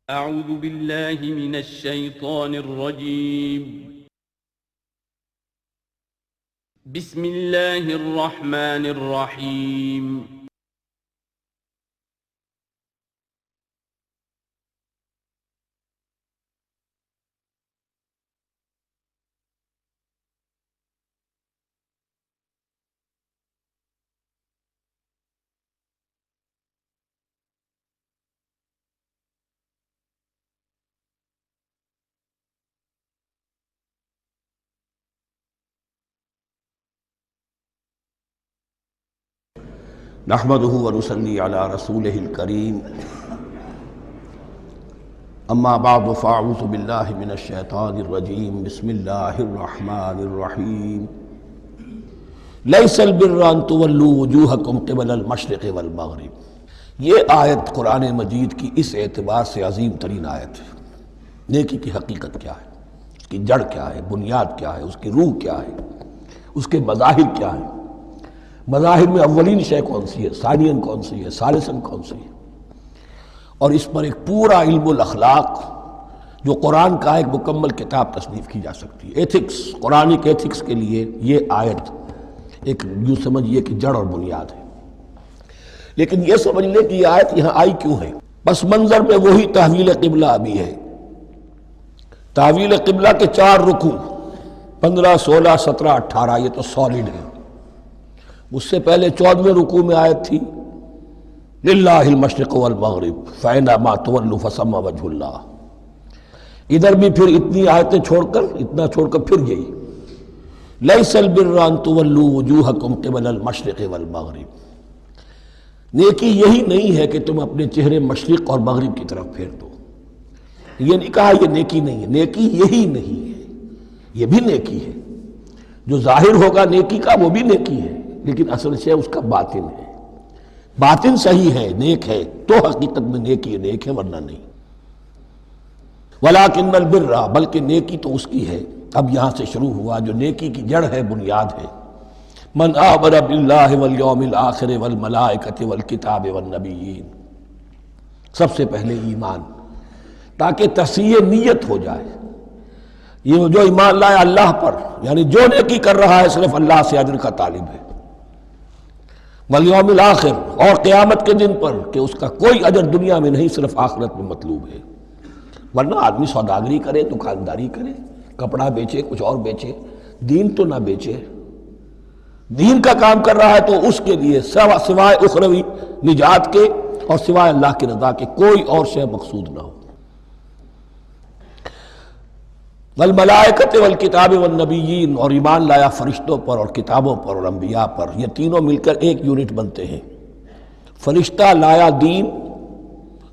اعوذ باللہ من الشیطان الرجیم بسم اللہ الرحمن الرحیم نحمده ونصلي على رسوله الكريم اما بعد فاعوذ بالله من الشیطان الرجیم بسم اللہ الرحمن الرحیم لیس البر ان تولوا وجوہکم قبل المشرق والمغرب۔ یہ آیت قرآن مجید کی اس اعتبار سے عظیم ترین آیت ہے۔ نیکی کی حقیقت کیا ہے، اس کی جڑ کیا ہے، بنیاد کیا ہے، اس کی روح کیا ہے، اس کے مظاہر کیا ہیں۔ مظاہر میں اولین شے کون سی ہے، ثانین کون سی ہے، ثالثاً کون سی ہے، اور اس پر ایک پورا علم الاخلاق جو قرآن کا ایک مکمل کتاب تصنیف کی جا سکتی ہے۔ ایتھکس، قرآنک ایتھکس کے لیے یہ آیت ایک یوں سمجھیے کہ جڑ اور بنیاد ہے۔ لیکن یہ سمجھ لیں کہ یہ آیت یہاں آئی کیوں ہے۔ پس منظر میں وہی تحویل قبلہ ابھی ہے۔ تحویل قبلہ کے 4 رکوع 15، 16، 17، 18 یہ تو سالڈ ہے۔ اس سے پہلے 14ویں رکوع میں آیت تھی للہ المشرق والمغرب فأینما تولوا فثم وجہ اللہ۔ ادھر بھی پھر اتنی آیتیں چھوڑ کر، اتنا چھوڑ کر پھر یہی لیس البر ان تولوا وجوہکم قبل المشرق والمغرب۔ نیکی یہی نہیں ہے کہ تم اپنے چہرے مشرق اور مغرب کی طرف پھیر دو۔ یہ نہیں کہا یہ نیکی نہیں ہے، نیکی یہی نہیں ہے، یہ بھی نیکی ہے۔ جو ظاہر ہوگا نیکی کا وہ بھی نیکی ہے، لیکن اصل شے اس کا باطن ہے۔ باطن صحیح ہے، نیک ہے، تو حقیقت میں نیکی نیک ہے، ورنہ نہیں۔ وَلَٰكِنَّ الْبِرَّ، بلکہ نیکی تو اس کی ہے۔ اب یہاں سے شروع ہوا جو نیکی کی جڑ ہے، بنیاد ہے۔ مَنْ آمَنَ بِاللَّهِ وَالْيَوْمِ الْآخِرِ وَالْمَلَائِكَةِ وَالْكِتَابِ وَالنَّبِيِّينَ۔ سب سے پہلے ایمان، تاکہ تصحیح نیت ہو جائے۔ یہ جو ایمان لائے اللہ پر، یعنی جو نیکی کر رہا ہے صرف اللہ سے اجر کا طالب ہے۔ والیوم الآخر، اور قیامت کے دن پر کہ اس کا کوئی اجر دنیا میں نہیں، صرف آخرت میں مطلوب ہے۔ ورنہ آدمی سوداگری کرے، دکانداری کرے، کپڑا بیچے، کچھ اور بیچے، دین تو نہ بیچے۔ دین کا کام کر رہا ہے تو اس کے لیے سوائے اخروی نجات کے اور سوائے اللہ کی رضا کے کوئی اور شے مقصود نہ ہو۔ والملائکۃ والکتاب والنبیین، اور ایمان لایا فرشتوں پر اور کتابوں پر اور انبیاء پر۔ یہ تینوں مل کر ایک یونٹ بنتے ہیں۔ فرشتہ لایا دین،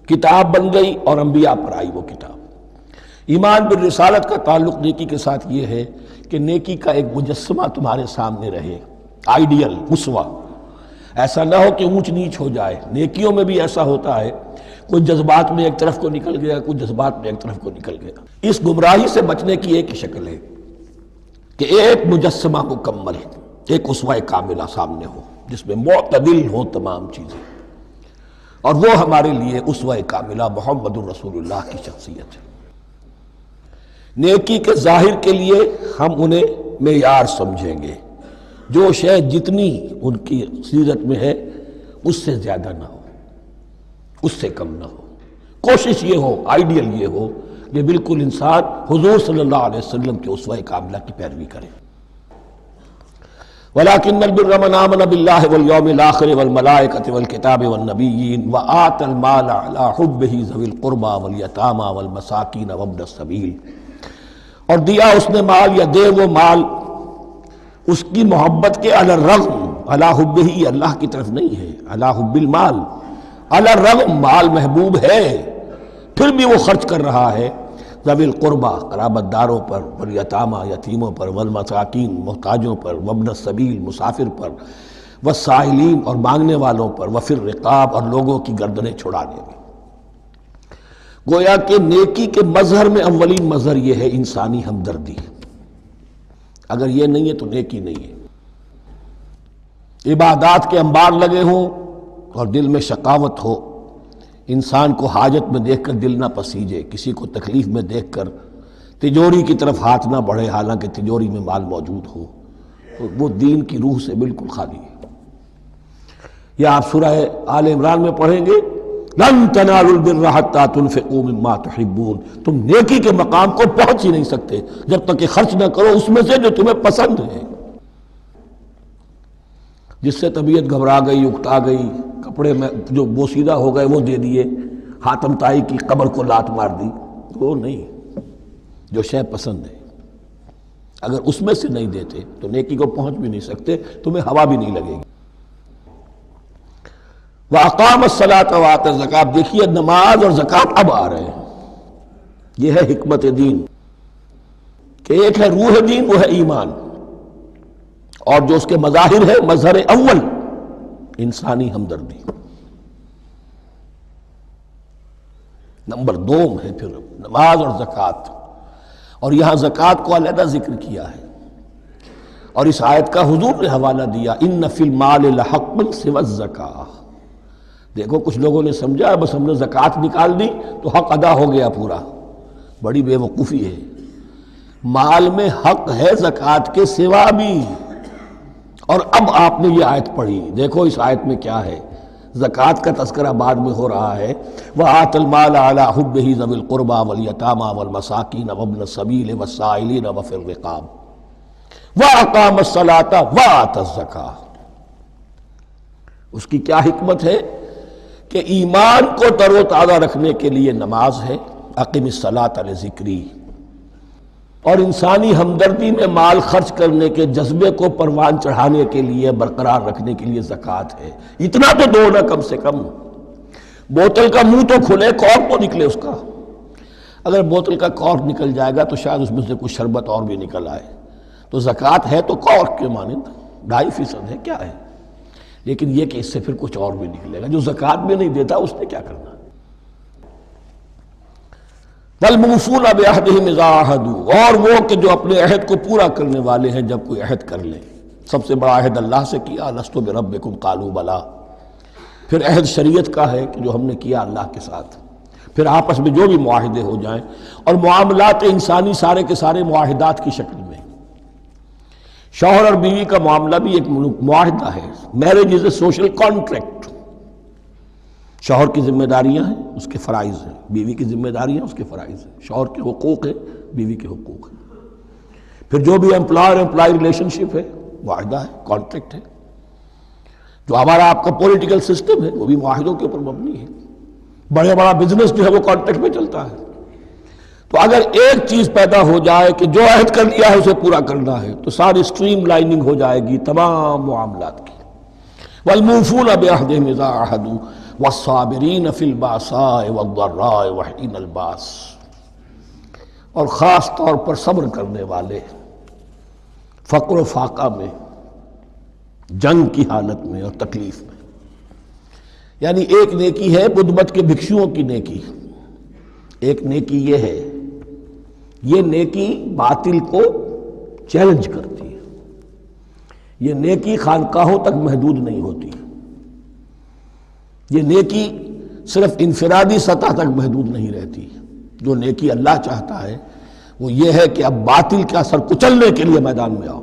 کتاب بن گئی، اور انبیاء پر آئی وہ کتاب۔ ایمان بالرسالت کا تعلق نیکی کے ساتھ یہ ہے کہ نیکی کا ایک مجسمہ تمہارے سامنے رہے، آئیڈیل، اسوہ۔ ایسا نہ ہو کہ اونچ نیچ ہو جائے۔ نیکیوں میں بھی ایسا ہوتا ہے، کوئی جذبات میں ایک طرف کو نکل گیا، کچھ جذبات میں ایک طرف کو نکل گیا۔ اس گمراہی سے بچنے کی ایک ہی شکل ہے کہ ایک مجسمہ مکمل، ایک اسوہ کاملہ سامنے ہو جس میں معتدل ہو تمام چیزیں، اور وہ ہمارے لیے اسوہ کاملہ محمد الرسول اللہ کی شخصیت ہے۔ نیکی کے ظاہر کے لیے ہم انہیں معیار سمجھیں گے، جو شے جتنی ان کی سیرت میں ہے اس سے زیادہ نہ ہو، اس سے کم نہ ہو۔ کوشش یہ ہو، آئیڈیل یہ ہو کہ بالکل انسان حضور صلی اللہ علیہ وسلم کے اسوہ کاملہ کی پیروی کرے۔ وَلَٰكِنَّ الْبِرَّ مَنْ آمَنَ بِاللَّهِ وَالْيَوْمِ الْآخِرِ وَالْمَلَائِكَةِ وَالْكِتَابِ وَالنَّبِيِّينَ وَآتَى الْمَالَ عَلَىٰ حُبِّهِ ذَوِي الْقُرْبَىٰ وَالْيَتَامَىٰ وَالْمَسَاكِينَ وَابْنَ السَّبِيلِ، اور دیا اس نے مال یا دے وہ مال اس کی محبت کے علی الرغم، علی حبہ اللہ کی طرف نہیں ہے، علی حب المال، علی الرغم مال محبوب ہے پھر بھی وہ خرچ کر رہا ہے، ذوی القربہ قرابت داروں پر، والیتامى یتیموں پر، والمساکین محتاجوں پر، وابن السبیل مسافر پر، والسائلین اور مانگنے والوں پر، وفی الرقاب اور لوگوں کی گردنیں چھڑانے میں۔ گویا کہ نیکی کے مظہر میں اولین مظہر یہ ہے انسانی ہمدردی۔ اگر یہ نہیں ہے تو نیکی نہیں ہے۔ عبادات کے انبار لگے ہوں اور دل میں شقاوت ہو، انسان کو حاجت میں دیکھ کر دل نہ پسیجے، کسی کو تکلیف میں دیکھ کر تجوری کی طرف ہاتھ نہ بڑھے حالانکہ تجوری میں مال موجود ہو، تو وہ دین کی روح سے بالکل خالی ہے۔ یا آپ سورہ آل عمران میں پڑھیں گے لن تنالوا البر حتى تنفقوا مما تحبون، تم نیکی کے مقام کو پہنچ ہی نہیں سکتے جب تک کہ خرچ نہ کرو اس میں سے جو تمہیں پسند ہے۔ جس سے طبیعت گھبرا گئی، اکتا گئی، کپڑے میں جو بوسیدہ ہو گئے وہ دے دیے، حاتم طائی کی قبر کو لات مار دی، وہ نہیں، جو شے پسند ہے اگر اس میں سے نہیں دیتے تو نیکی کو پہنچ بھی نہیں سکتے، تمہیں ہوا بھی نہیں لگے گی۔ وَأَقَامَ الصَّلَاةَ وَآتَى الزَّكَاةَ، دیکھیے نماز اور زکوٰۃ اب آ رہے ہیں۔ یہ ہے حکمت دین کہ ایک ہے روح دین، وہ ہے ایمان، اور جو اس کے مظاہر ہے، مظہر اول انسانی ہمدردی، نمبر دوم ہے پھر نماز اور زکوٰۃ، اور یہاں زکوٰۃ کو علیحدہ ذکر کیا ہے، اور اس آیت کا حضور نے حوالہ دیا ان فی المال لحقا سوی الزکاۃ۔ دیکھو کچھ لوگوں نے سمجھا بس ہم نے زکوٰۃ نکال دی تو حق ادا ہو گیا پورا، بڑی بے وقوفی ہے۔ مال میں حق ہے زکوٰۃ کے سوا بھی، اور اب آپ نے یہ آیت پڑھی، دیکھو اس آیت میں کیا ہے، زکوٰۃ کا تذکرہ بعد میں ہو رہا ہے، وَآتَ الْمَالَ عَلَىٰ حُبِّهِ ذَوِي الْقُرْبَىٰ وَالْيَتَامَىٰ وَالْمَسَاكِينَ وَابْنَ السَّبِيلِ وَالسَّائِلِينَ وَفِي الرِّقَابِ وَأَقَامَ الصَّلَاةَ وَآتَى الزَّكَاةَ۔ اس کی کیا حکمت ہے کہ ایمان کو تر و تازہ رکھنے کے لیے نماز ہے، اقم الصلاۃ لذکری، اور انسانی ہمدردی میں مال خرچ کرنے کے جذبے کو پروان چڑھانے کے لیے، برقرار رکھنے کے لیے زکوٰۃ ہے۔ اتنا تو دو نا کم سے کم، بوتل کا منہ تو کھلے، کارک تو نکلے اس کا۔ اگر بوتل کا کارک نکل جائے گا تو شاید اس میں سے کچھ شربت اور بھی نکل آئے، تو زکوٰۃ ہے تو کارک کے مانند 2.5% ہے، کیا ہے، لیکن یہ کہ اس سے پھر کچھ اور بھی نکلے گا۔ جو زکوٰۃ بھی نہیں دیتا اس نے کیا کرنا۔ وَالْمُوفُونَ بِعَهْدِهِمْ إِذَا عَاهَدُوا، اور وہ کہ جو اپنے عہد کو پورا کرنے والے ہیں جب کوئی عہد کر لیں۔ سب سے بڑا عہد اللہ سے کیا، لست بربکم قالوا بلا۔ پھر عہد شریعت کا ہے کہ جو ہم نے کیا اللہ کے ساتھ، پھر آپس میں جو بھی معاہدے ہو جائیں، اور معاملات انسانی سارے کے سارے معاہدات کی شکل میں۔ شوہر اور بیوی کا معاملہ بھی ایک معاہدہ ہے، marriage is a social contract. شوہر کی ذمہ داریاں ہیں، اس کے فرائض ہیں، بیوی کی ذمہ داریاں اس کے فرائض ہیں، شوہر کے حقوق ہیں، بیوی کے حقوق ہیں۔ پھر جو بھی امپلائر امپلائی ریلیشن شپ ہے، معاہدہ ہے، کانٹریکٹ ہے۔ جو ہمارا آپ کا پولیٹیکل سسٹم ہے وہ بھی معاہدوں کے اوپر مبنی ہے، بڑا بزنس جو ہے وہ کانٹریکٹ پہ چلتا ہے۔ تو اگر ایک چیز پیدا ہو جائے کہ جو عہد کر لیا ہے اسے پورا کرنا ہے، تو ساری اسٹریم لائننگ ہو جائے گی تمام معاملات کی۔ وَالْمُوفُونَ بِعَهْدِهِمْ إِذَا عَاهَدُوا وَالصَّابِرِينَ فِي الْبَأْسَاءِ وَالضَّرَّاءِ وَحِينَ الْبَأْسِ، اور خاص طور پر صبر کرنے والے فقر و فاقہ میں، جنگ کی حالت میں اور تکلیف میں۔ یعنی ایک نیکی ہے بدھ مت کے بھکشوؤں کی نیکی، ایک نیکی یہ ہے، یہ نیکی باطل کو چیلنج کرتی ہے، یہ نیکی خانقاہوں تک محدود نہیں ہوتی، یہ نیکی صرف انفرادی سطح تک محدود نہیں رہتی۔ جو نیکی اللہ چاہتا ہے وہ یہ ہے کہ اب باطل کا سر کچلنے کے لیے میدان میں آؤ،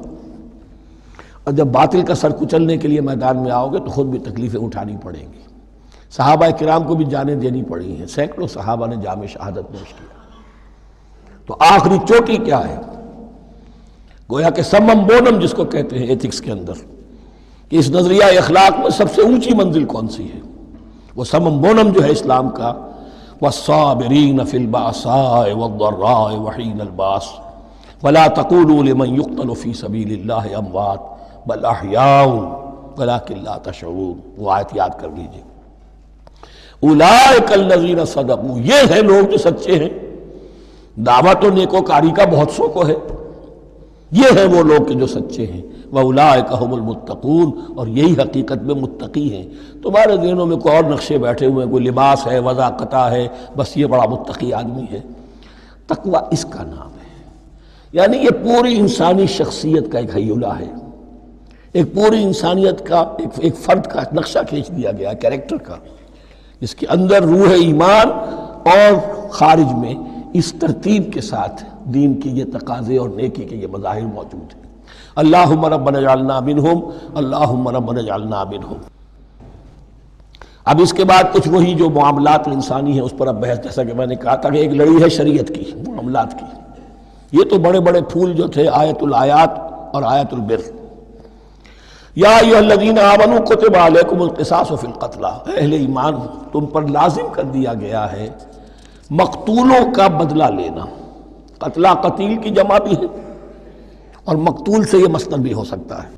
اور جب باطل کا سر کچلنے کے لیے میدان میں آؤ گے تو خود بھی تکلیفیں اٹھانی پڑیں گی۔ صحابہ کرام کو بھی جانیں دینی پڑی ہیں، سینکڑوں صحابہ نے جام شہادت نوش کیا۔ تو آخری چوٹی کیا ہے، گویا کہ سمم بونم جس کو کہتے ہیں ایتھکس کے اندر، کہ اس نظریہ اخلاق میں سب سے اونچی منزل کون سی ہے، وہ سمم بونم جو ہے اسلام کا، وَالصَّابِرِينَ فِي الْبَأْسَاءِ وَالضَّرَّاءِ وَحِينَ الْبَأْسِ وَلَا تَقُولُوا لِمَنْ يُقْتَلُ فِي سَبِيلِ اللَّهِ أَمْوَاتٌ بَلْ أَحْيَاءٌ وَلَكِنْ لَا تَشْعُرُونَ۔ وہ آیت یاد کر لیجیے، اولئک الذین صدقوا، یہ ہیں لوگ جو سچے ہیں۔ دعوت و نیکوکاری کا بہت شوق ہے، یہ ہیں وہ لوگ کہ جو سچے ہیں۔ وَأُولَٰئِكَ هُمُ الْمُتَّقُونَ، اور یہی حقیقت میں متقی ہیں۔ تمہارے ذہنوں میں کوئی اور نقشے بیٹھے ہوئے ہیں، کوئی لباس ہے، وضاقتہ ہے، بس یہ بڑا متقی آدمی ہے۔ تقویٰ اس کا نام ہے، یعنی یہ پوری انسانی شخصیت کا ایک ہیولہ ہے، ایک پوری انسانیت کا ایک فرد کا نقشہ کھینچ دیا گیا کیریکٹر کا، اس کے اندر روح ایمان اور خارج میں اس ترتیب کے ساتھ دین کی یہ تقاضے اور نیکی کے یہ مظاہر موجود ہیں۔ اللہم ربنا اجعلنا منہم، اللہم ربنا اجعلنا منہم۔ اب اس کے بعد کچھ وہی جو معاملات انسانی ہیں اس پر اب بحث، جیسا کہ میں نے کہا تھا کہ ایک لڑی ہے شریعت کی، معاملات کی۔ یہ تو بڑے بڑے پھول جو تھے، آیت الآیات اور آیت البر۔ یا ایھا الذین آمنوا کتب علیکم القصاص فی القتلی، اہل ایمان تم پر لازم کر دیا گیا ہے مقتولوں کا بدلہ لینا۔ قتلہ قتیل کی جمع بھی ہے، اور مقتول سے یہ مصدر بھی ہو سکتا ہے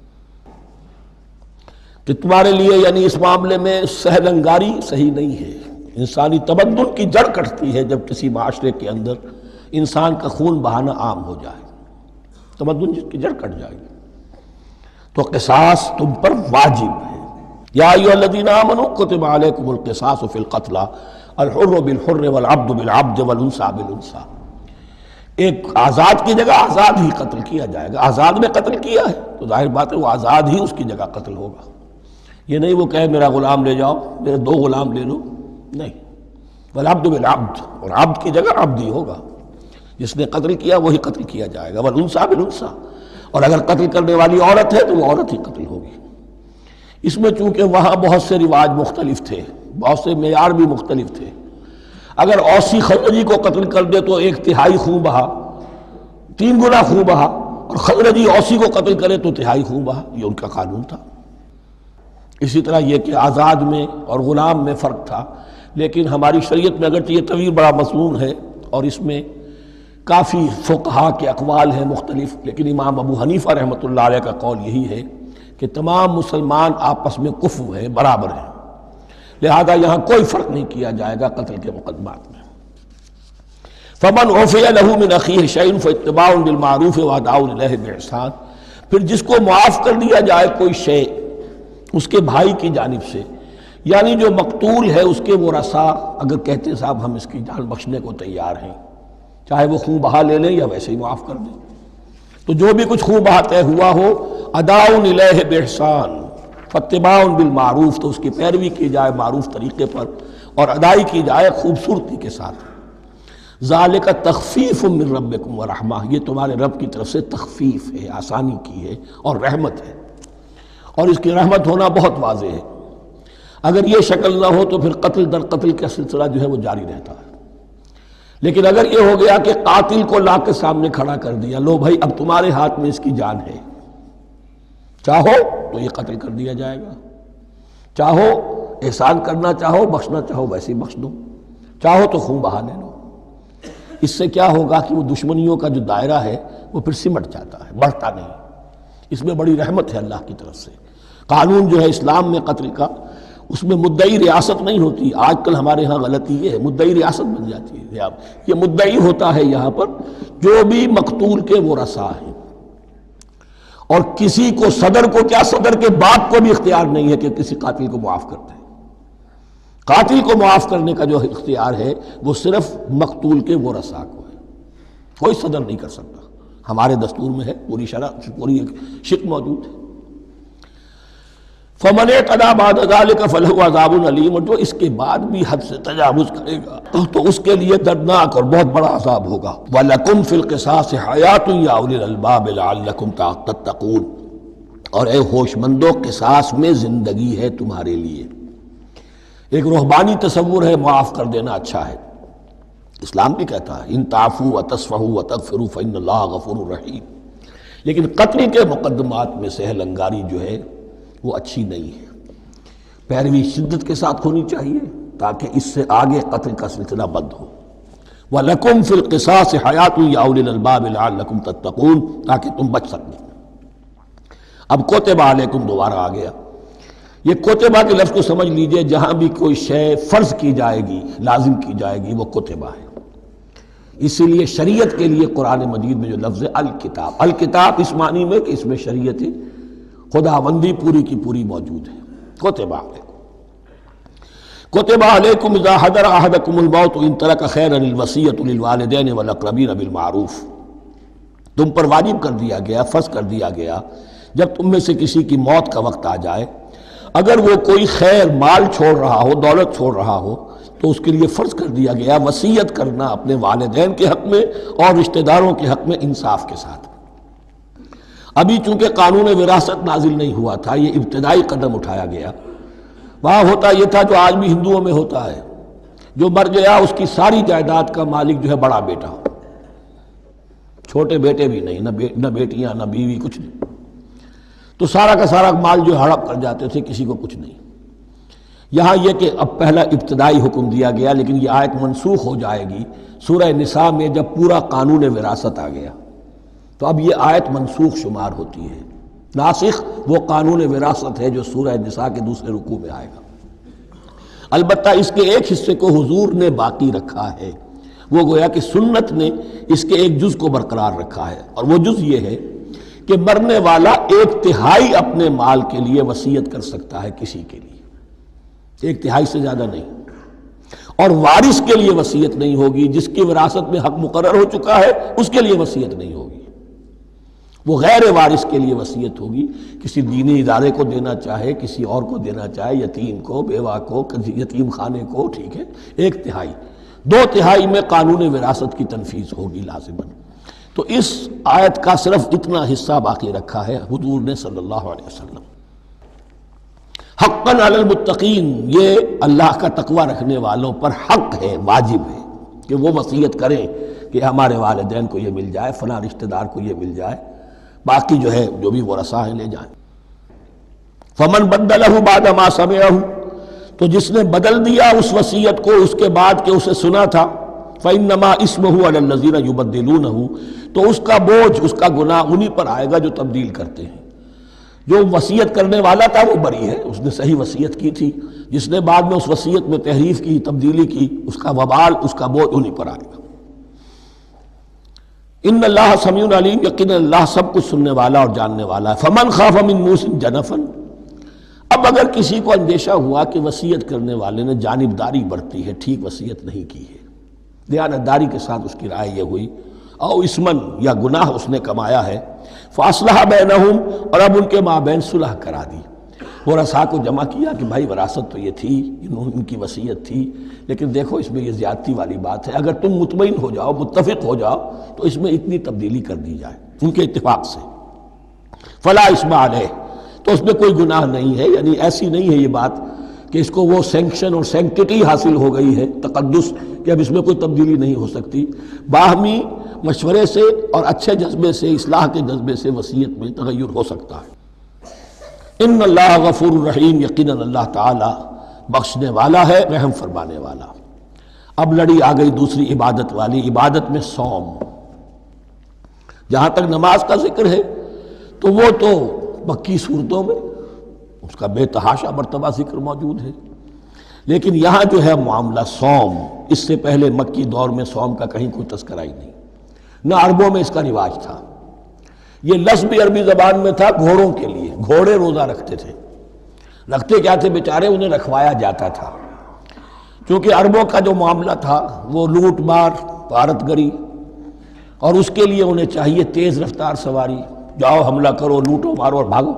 کہ تمہارے لیے یعنی اس معاملے میں سہل انگاری صحیح نہیں ہے۔ انسانی تمدن کی جڑ کٹتی ہے جب کسی معاشرے کے اندر انسان کا خون بہانا عام ہو جائے، تمدن جس کی جڑ کٹ جائے گی، تو قصاص تم پر واجب ہے۔ یا ایھا الذین آمنوا کتب علیکم القصاص فی القتلی الحر بالحر والعبد بالعبد والانثى بالانثى۔ ایک آزاد کی جگہ آزاد ہی قتل کیا جائے گا۔ آزاد میں قتل کیا ہے تو ظاہر بات ہے وہ آزاد ہی اس کی جگہ قتل ہوگا۔ یہ نہیں وہ کہے میرا غلام لے جاؤ، میرے 2 غلام لے لو، نہیں۔ والعبد بالعبد، اور عبد کی جگہ عبد ہی ہوگا، جس نے قتل کیا وہی قتل کیا جائے گا۔ والانثى بالانثى، اور اگر قتل کرنے والی عورت ہے تو وہ عورت ہی قتل ہوگی۔ اس میں چونکہ وہاں بہت سے رواج مختلف تھے، بہت سے معیار بھی مختلف تھے۔ اگر اوسی خزرجی کو قتل کر دے تو 1/3 خون بہا، 3 گنا خون بہا، اور خزرجی اوسی کو قتل کرے تو 1/3 خون بہا، یہ ان کا قانون تھا۔ اسی طرح یہ کہ آزاد میں اور غلام میں فرق تھا، لیکن ہماری شریعت میں اگرچہ یہ طویل بڑا مضمون ہے اور اس میں کافی فقہا کے اقوال ہیں مختلف، لیکن امام ابو حنیفہ رحمۃ اللہ علیہ کا قول یہی ہے کہ تمام مسلمان آپس میں کفو ہیں، برابر ہیں، لہذا یہاں کوئی فرق نہیں کیا جائے گا قتل کے مقدمات میں۔ فمن عفی لہ من اخیہ شیء فاتباع بالمعروف واداء الیہ باحسان، پھر جس کو معاف کر دیا جائے کوئی شے اس کے بھائی کی جانب سے، یعنی جو مقتول ہے اس کے ورثاء اگر کہتے ہیں صاحب ہم اس کی جان بخشنے کو تیار ہیں، چاہے وہ خون بہا لے لیں یا ویسے ہی معاف کر دیں، تو جو بھی کچھ خون بہا طے ہوا ہو اداء الیہ باحسان فاتباع بالمعروف، تو اس کی پیروی کی جائے معروف طریقے پر اور ادائی کی جائے خوبصورتی کے ساتھ۔ ذالک تخفیف من ربکم ورحمہ، یہ تمہارے رب کی طرف سے تخفیف ہے، آسانی کی ہے اور رحمت ہے، اور اس کی رحمت ہونا بہت واضح ہے۔ اگر یہ شکل نہ ہو تو پھر قتل در قتل کا سلسلہ جو ہے وہ جاری رہتا ہے، لیکن اگر یہ ہو گیا کہ قاتل کو لا کے سامنے کھڑا کر دیا، لو بھائی اب تمہارے ہاتھ میں اس کی جان ہے، چاہو تو یہ قتل کر دیا جائے گا، چاہو احسان کرنا چاہو بخشنا چاہو ویسے ہی بخش دو، چاہو تو خون بہا لے لو۔ اس سے کیا ہوگا کہ وہ دشمنیوں کا جو دائرہ ہے وہ پھر سمٹ جاتا ہے، بڑھتا نہیں۔ اس میں بڑی رحمت ہے اللہ کی طرف سے۔ قانون جو ہے اسلام میں قتل کا، اس میں مدعی ریاست نہیں ہوتی۔ آج کل ہمارے ہاں غلطی یہ ہے، مدعی ریاست بن جاتی ہے۔ یہ مدعی ہوتا ہے یہاں پر جو بھی مقتول کے ورثاء ہیں، اور کسی کو صدر کو کیا صدر کے باپ کو بھی اختیار نہیں ہے کہ کسی قاتل کو معاف کر دے۔ قاتل کو معاف کرنے کا جو اختیار ہے وہ صرف مقتول کے ورثاء کو ہے، کوئی صدر نہیں کر سکتا۔ ہمارے دستور میں ہے، پوری شرع پوری شک موجود ہے۔ فمن اعتدی بعد ذلک فلہ عذاب علیم، اور جو اس کے بعد بھی حد سے تجاوز کرے گا تو اس کے لیے دردناک اور بہت بڑا عذاب ہوگا۔ وَلَكُمْ فِي الْقِصَاصِ حَيَاةٌ يَا أُولِي الْأَلْبَابِ لَعَلَّكُمْ تَتَّقُونَ، اور اے ہوش مندو قصاص میں زندگی ہے تمہارے لیے۔ ایک روحانی تصور ہے معاف کر دینا اچھا ہے، اسلام بھی کہتا ہے ان تعفوا وتصفحوا وتغفروا فإن اللہ غفور رحیم، لیکن قتل کے مقدمات میں سہل انگاری جو ہے وہ اچھی نہیں ہے، پیروی شدت کے ساتھ ہونی چاہیے تاکہ اس سے آگے قتل کا سلسلہ بند ہو۔ وَلَكُمْ فِي الْقِصَاصِ حَيَاةٌ يَا أُولِي الْأَلْبَابِ لَعَلَّكُمْ تَتَّقُونَ، تاکہ تم بچ سکیں۔ اب کتب علیکم دوبارہ آ گیا۔ یہ کتبہ کے لفظ کو سمجھ لیجئے، جہاں بھی کوئی شے فرض کی جائے گی لازم کی جائے گی وہ کتبہ ہے۔ اسی لیے شریعت کے لیے قرآن مجید میں جو لفظ ہے الکتاب، الکتاب اس معنی میں کہ اس میں شریعت خداوندی پوری کی پوری موجود ہے۔ کتبہ علیکم، کتب علیکم اذا حضر احدکم الموت ان ترک خیرا الوصیۃ للوالدین والاقربین بالمعروف، تم پر واجب کر دیا گیا، فرض کر دیا گیا، جب تم میں سے کسی کی موت کا وقت آ جائے، اگر وہ کوئی خیر مال چھوڑ رہا ہو، دولت چھوڑ رہا ہو، تو اس کے لیے فرض کر دیا گیا وصیت کرنا اپنے والدین کے حق میں اور رشتہ داروں کے حق میں انصاف کے ساتھ۔ ابھی چونکہ قانون وراثت نازل نہیں ہوا تھا، یہ ابتدائی قدم اٹھایا گیا۔ وہاں ہوتا یہ تھا جو آج بھی ہندوؤں میں ہوتا ہے، جو مر گیا اس کی ساری جائیداد کا مالک جو ہے بڑا بیٹا، چھوٹے بیٹے بھی نہیں، نہ بیٹیاں نہ بیوی، کچھ نہیں، تو سارا کا سارا مال جو ہڑپ کر جاتے تھے، کسی کو کچھ نہیں۔ یہاں یہ کہ اب پہلا ابتدائی حکم دیا گیا، لیکن یہ آیت منسوخ ہو جائے گی سورہ نساء میں جب پورا قانون وراثت آ گیا، تو اب یہ آیت منسوخ شمار ہوتی ہے۔ ناسخ وہ قانون وراثت ہے جو سورہ نساء کے دوسرے رکوع میں آئے گا۔ البتہ اس کے ایک حصے کو حضور نے باقی رکھا ہے، وہ گویا کہ سنت نے اس کے ایک جز کو برقرار رکھا ہے، اور وہ جز یہ ہے کہ مرنے والا 1/3 اپنے مال کے لیے وصیت کر سکتا ہے کسی کے لیے، 1/3 سے زیادہ نہیں، اور وارث کے لیے وصیت نہیں ہوگی۔ جس کی وراثت میں حق مقرر ہو چکا ہے اس کے لیے وصیت نہیں ہوگی، وہ غیر وارث کے لیے وصیت ہوگی، کسی دینی ادارے کو دینا چاہے، کسی اور کو دینا چاہے، یتیم کو، بیوہ کو، یتیم خانے کو، ٹھیک ہے، 1/3، 2/3 میں قانون وراثت کی تنفیذ ہوگی لازماً۔ تو اس آیت کا صرف اتنا حصہ باقی رکھا ہے حضور نے صلی اللہ علیہ وسلم۔ حقاً علی المتقین، یہ اللہ کا تقوی رکھنے والوں پر حق ہے، واجب ہے کہ وہ وصیت کریں کہ ہمارے والدین کو یہ مل جائے، فلاں رشتہ دار کو یہ مل جائے، باقی جو ہے جو بھی ورثاء ہیں لے جائیں۔ فمن بدلہ بعد ما سمعہ، تو جس نے بدل دیا اس وصیت کو اس کے بعد کہ اسے سنا تھا، فإنما اسمہ علی الذین یبدلونہ، تو اس کا بوجھ، اس کا گناہ انہی پر آئے گا جو تبدیل کرتے ہیں۔ جو وصیت کرنے والا تھا وہ بری ہے، اس نے صحیح وصیت کی تھی، جس نے بعد میں اس وصیت میں تحریف کی، تبدیلی کی، اس کا وبال، اس کا بوجھ انہی پر آئے گا۔ ان اللہ سمیع علیم، یقینا اللہ سب کچھ سننے والا اور جاننے والا ہے۔ فمن خاف من موص جنفا، اب اگر کسی کو اندیشہ ہوا کہ وصیت کرنے والے نے جانبداری برتی ہے، ٹھیک وصیت نہیں کی ہے، دیانتداری کے ساتھ اس کی رائے یہ ہوئی، او اسمن، یا گناہ اس نے کمایا ہے، فاصلح بینہم، اور اب ان کے مابین صلح کرا دی، ورثاء کو جمع کیا کہ بھائی وراثت تو یہ تھی، ان کی وصیت تھی، لیکن دیکھو اس میں یہ زیادتی والی بات ہے، اگر تم مطمئن ہو جاؤ، متفق ہو جاؤ تو اس میں اتنی تبدیلی کر دی جائے ان کے اتفاق سے، فلا اسم علیہ، تو اس میں کوئی گناہ نہیں ہے، یعنی ایسی نہیں ہے یہ بات کہ اس کو وہ سینکشن اور سینکٹیٹی حاصل ہو گئی ہے، تقدس، کہ اب اس میں کوئی تبدیلی نہیں ہو سکتی۔ باہمی مشورے سے اور اچھے جذبے سے، اصلاح کے جذبے سے وصیت میں تغیر ہو سکتا ہے۔ ان اللہ غفور الرحیم، یقیناً اللہ تعالی بخشنے والا ہے، رحم فرمانے والا۔ اب لڑی آ گئی دوسری عبادت والی، عبادت میں صوم۔ جہاں تک نماز کا ذکر ہے تو وہ تو مکی صورتوں میں اس کا بے تحاشا مرتبہ ذکر موجود ہے، لیکن یہاں جو ہے معاملہ صوم، اس سے پہلے مکی دور میں صوم کا کہیں کوئی تذکرہ ہی نہیں، نہ عربوں میں اس کا رواج تھا۔ یہ لفظ بھی عربی زبان میں تھا گھوڑوں کے لیے، گھوڑے روزہ رکھتے تھے، رکھتے کیا تھے بیچارے، انہیں رکھوایا جاتا تھا، چونکہ عربوں کا جو معاملہ تھا وہ لوٹ مار، غارت گری، اور اس کے لیے انہیں چاہیے تیز رفتار سواری، جاؤ حملہ کرو، لوٹو مارو اور بھاگو۔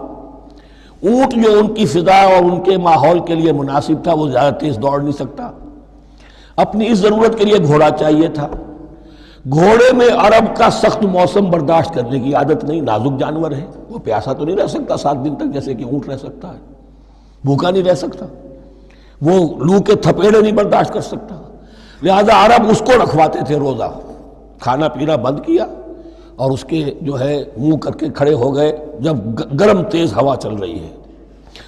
اونٹ جو ان کی فضا اور ان کے ماحول کے لیے مناسب تھا، وہ زیادہ تیز دوڑ نہیں سکتا، اپنی اس ضرورت کے لیے گھوڑا چاہیے تھا۔ گھوڑے میں عرب کا سخت موسم برداشت کرنے کی عادت نہیں، نازک جانور ہے، وہ پیاسا تو نہیں رہ سکتا 7 دن تک جیسے کہ اونٹ رہ سکتا ہے، بھوکا نہیں رہ سکتا، وہ لو کے تھپیڑے نہیں برداشت کر سکتا، لہذا عرب اس کو رکھواتے تھے روزہ، کھانا پینا بند کیا اور اس کے جو ہے منہ کر کے کھڑے ہو گئے جب گرم تیز ہوا چل رہی ہے،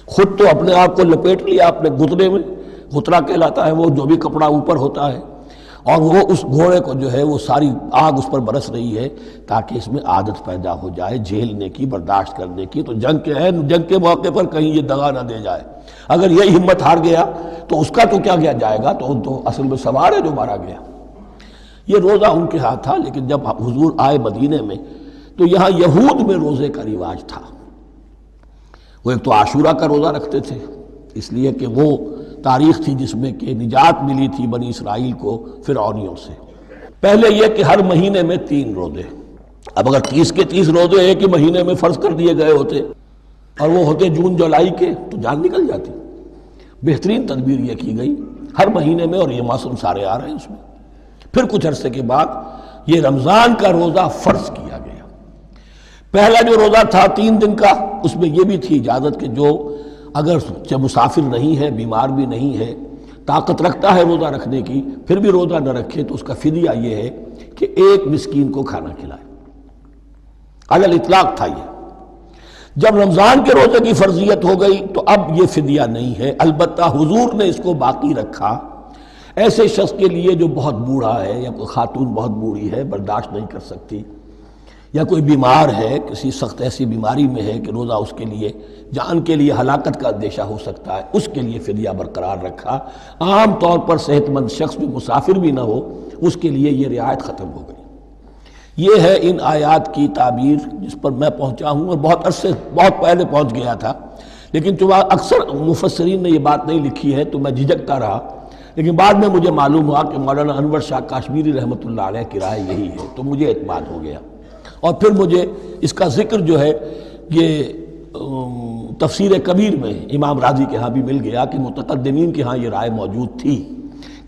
خود تو اپنے آپ کو لپیٹ لیا اپنے گھٹنے میں، گھترا کہلاتا ہے وہ جو بھی کپڑا اوپر ہوتا ہے، اور وہ اس گھوڑے کو جو ہے وہ ساری آگ اس پر برس رہی ہے تاکہ اس میں عادت پیدا ہو جائے جھیلنے کی، برداشت کرنے کی، تو جنگ کے موقع پر کہیں یہ دغا نہ دے جائے۔ اگر یہ ہمت ہار گیا تو اس کا تو کیا کیا جائے گا، تو اصل میں سوار ہے جو مارا گیا۔ یہ روزہ ان کے ہاتھ تھا، لیکن جب حضور آئے مدینے میں تو یہاں یہود میں روزے کا رواج تھا، وہ ایک تو عاشورہ کا روزہ رکھتے تھے، اس لیے کہ وہ تاریخ تھی جس میں کہ نجات ملی تھی بنی اسرائیل کو فرعونیوں سے۔ پہلے یہ کہ ہر مہینے میں 3 روزے، اب اگر 30 کے 30 روزے ایک ہی مہینے میں فرض کر دیے گئے ہوتے اور وہ ہوتے جون جولائی کے تو جان نکل جاتی۔ بہترین تدبیر یہ کی گئی ہر مہینے میں، اور یہ موسم سارے آ رہے ہیں اس میں۔ پھر کچھ عرصے کے بعد یہ رمضان کا روزہ فرض کیا گیا۔ پہلا جو روزہ تھا 3 دن کا، اس میں یہ بھی تھی اجازت کہ جو اگر مسافر نہیں ہے، بیمار بھی نہیں ہے، طاقت رکھتا ہے روزہ رکھنے کی، پھر بھی روزہ نہ رکھے تو اس کا فدیہ یہ ہے کہ 1 مسکین کو کھانا کھلائے۔ علی الاطلاق تھا یہ۔ جب رمضان کے روزے کی فرضیت ہو گئی تو اب یہ فدیہ نہیں ہے، البتہ حضور نے اس کو باقی رکھا ایسے شخص کے لیے جو بہت بوڑھا ہے، یا کوئی خاتون بہت بوڑھی ہے برداشت نہیں کر سکتی، یا کوئی بیمار ہے، کسی سخت ایسی بیماری میں ہے کہ روزہ اس کے لیے جان کے لیے ہلاکت کا اندیشہ ہو سکتا ہے، اس کے لیے فدیہ برقرار رکھا۔ عام طور پر صحت مند شخص جو مسافر بھی نہ ہو اس کے لیے یہ رعایت ختم ہو گئی۔ یہ ہے ان آیات کی تعبیر جس پر میں پہنچا ہوں، اور بہت پہلے پہنچ گیا تھا، لیکن چونکہ اکثر مفسرین نے یہ بات نہیں لکھی ہے تو میں جھجکتا رہا، لیکن بعد میں مجھے معلوم ہوا کہ مولانا انور شاہ کاشمیری رحمۃ اللہ علیہ کی رائے یہی ہے، تو مجھے اعتماد ہو گیا۔ اور پھر مجھے اس کا ذکر جو ہے یہ تفسیر کبیر میں امام راضی کے ہاں بھی مل گیا کہ متقدمین کے ہاں یہ رائے موجود تھی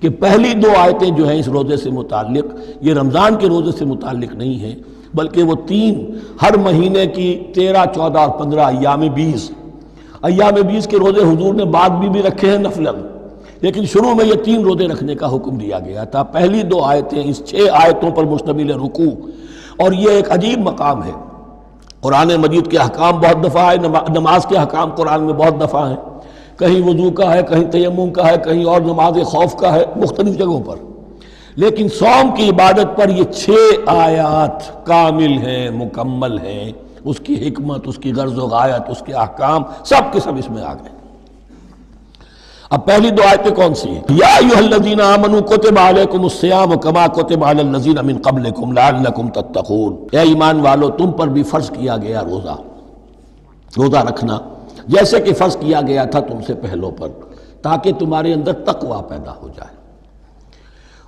کہ پہلی 2 آیتیں جو ہیں اس روزے سے متعلق یہ رمضان کے روزے سے متعلق نہیں ہیں، بلکہ وہ 3 ہر مہینے کی 13، 14 اور 15 ایام 20 کے روزے حضور نے بعد بھی رکھے ہیں نفلاً، لیکن شروع میں یہ 3 روزے رکھنے کا حکم دیا گیا تھا۔ پہلی 2 آیتیں اس 6 آیتوں پر مشتمل رکوع، اور یہ ایک عجیب مقام ہے۔ قرآن مجید کے احکام بہت دفعہ ہے، نماز کے احکام قرآن میں بہت دفعہ ہیں، کہیں وضو کا ہے، کہیں تیمم کا ہے، کہیں اور نماز خوف کا ہے، مختلف جگہوں پر، لیکن صوم کی عبادت پر یہ 6 آیات کامل ہیں، مکمل ہیں۔ اس کی حکمت، اس کی غرض و غایت، اس کے احکام سب کے سب اس میں آ گئے۔ اب پہلی 2 آیتیں کون سی ہیں؟ یا ایھا الذین آمنوا کتب علیکم الصیام کما کتب علی الذین من قبلکم لعلکم تتقون، اے ایمان والو تم پر بھی فرض کیا گیا روزہ رکھنا جیسے کہ فرض کیا گیا تھا تم سے پہلوں پر، تاکہ تمہارے اندر تقوی پیدا ہو جائے۔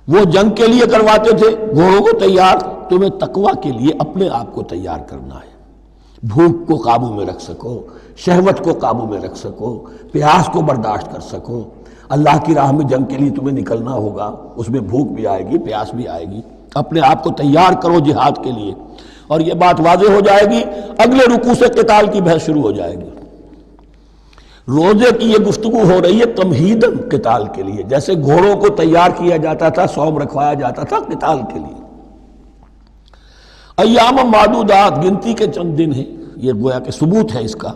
وہ جنگ کے لیے کرواتے تھے گھوڑوں کو تیار، تمہیں تقوی کے لیے اپنے آپ کو تیار کرنا ہے، بھوک کو قابو میں رکھ سکو، شہوت کو قابو میں رکھ سکو، پیاس کو برداشت کر سکو۔ اللہ کی راہ میں جنگ کے لیے تمہیں نکلنا ہوگا، اس میں بھوک بھی آئے گی، پیاس بھی آئے گی، اپنے آپ کو تیار کرو جہاد کے لیے۔ اور یہ بات واضح ہو جائے گی، اگلے رکوع سے قتال کی بحث شروع ہو جائے گی۔ روزے کی یہ گفتگو ہو رہی ہے تمہیداً قتال کے لیے، جیسے گھوڑوں کو تیار کیا جاتا تھا، صوم رکھوایا جاتا تھا قتال کے لیے۔ ایام معدودات، گنتی کے چند دن ہیں، یہ گویا کہ ثبوت ہے اس کا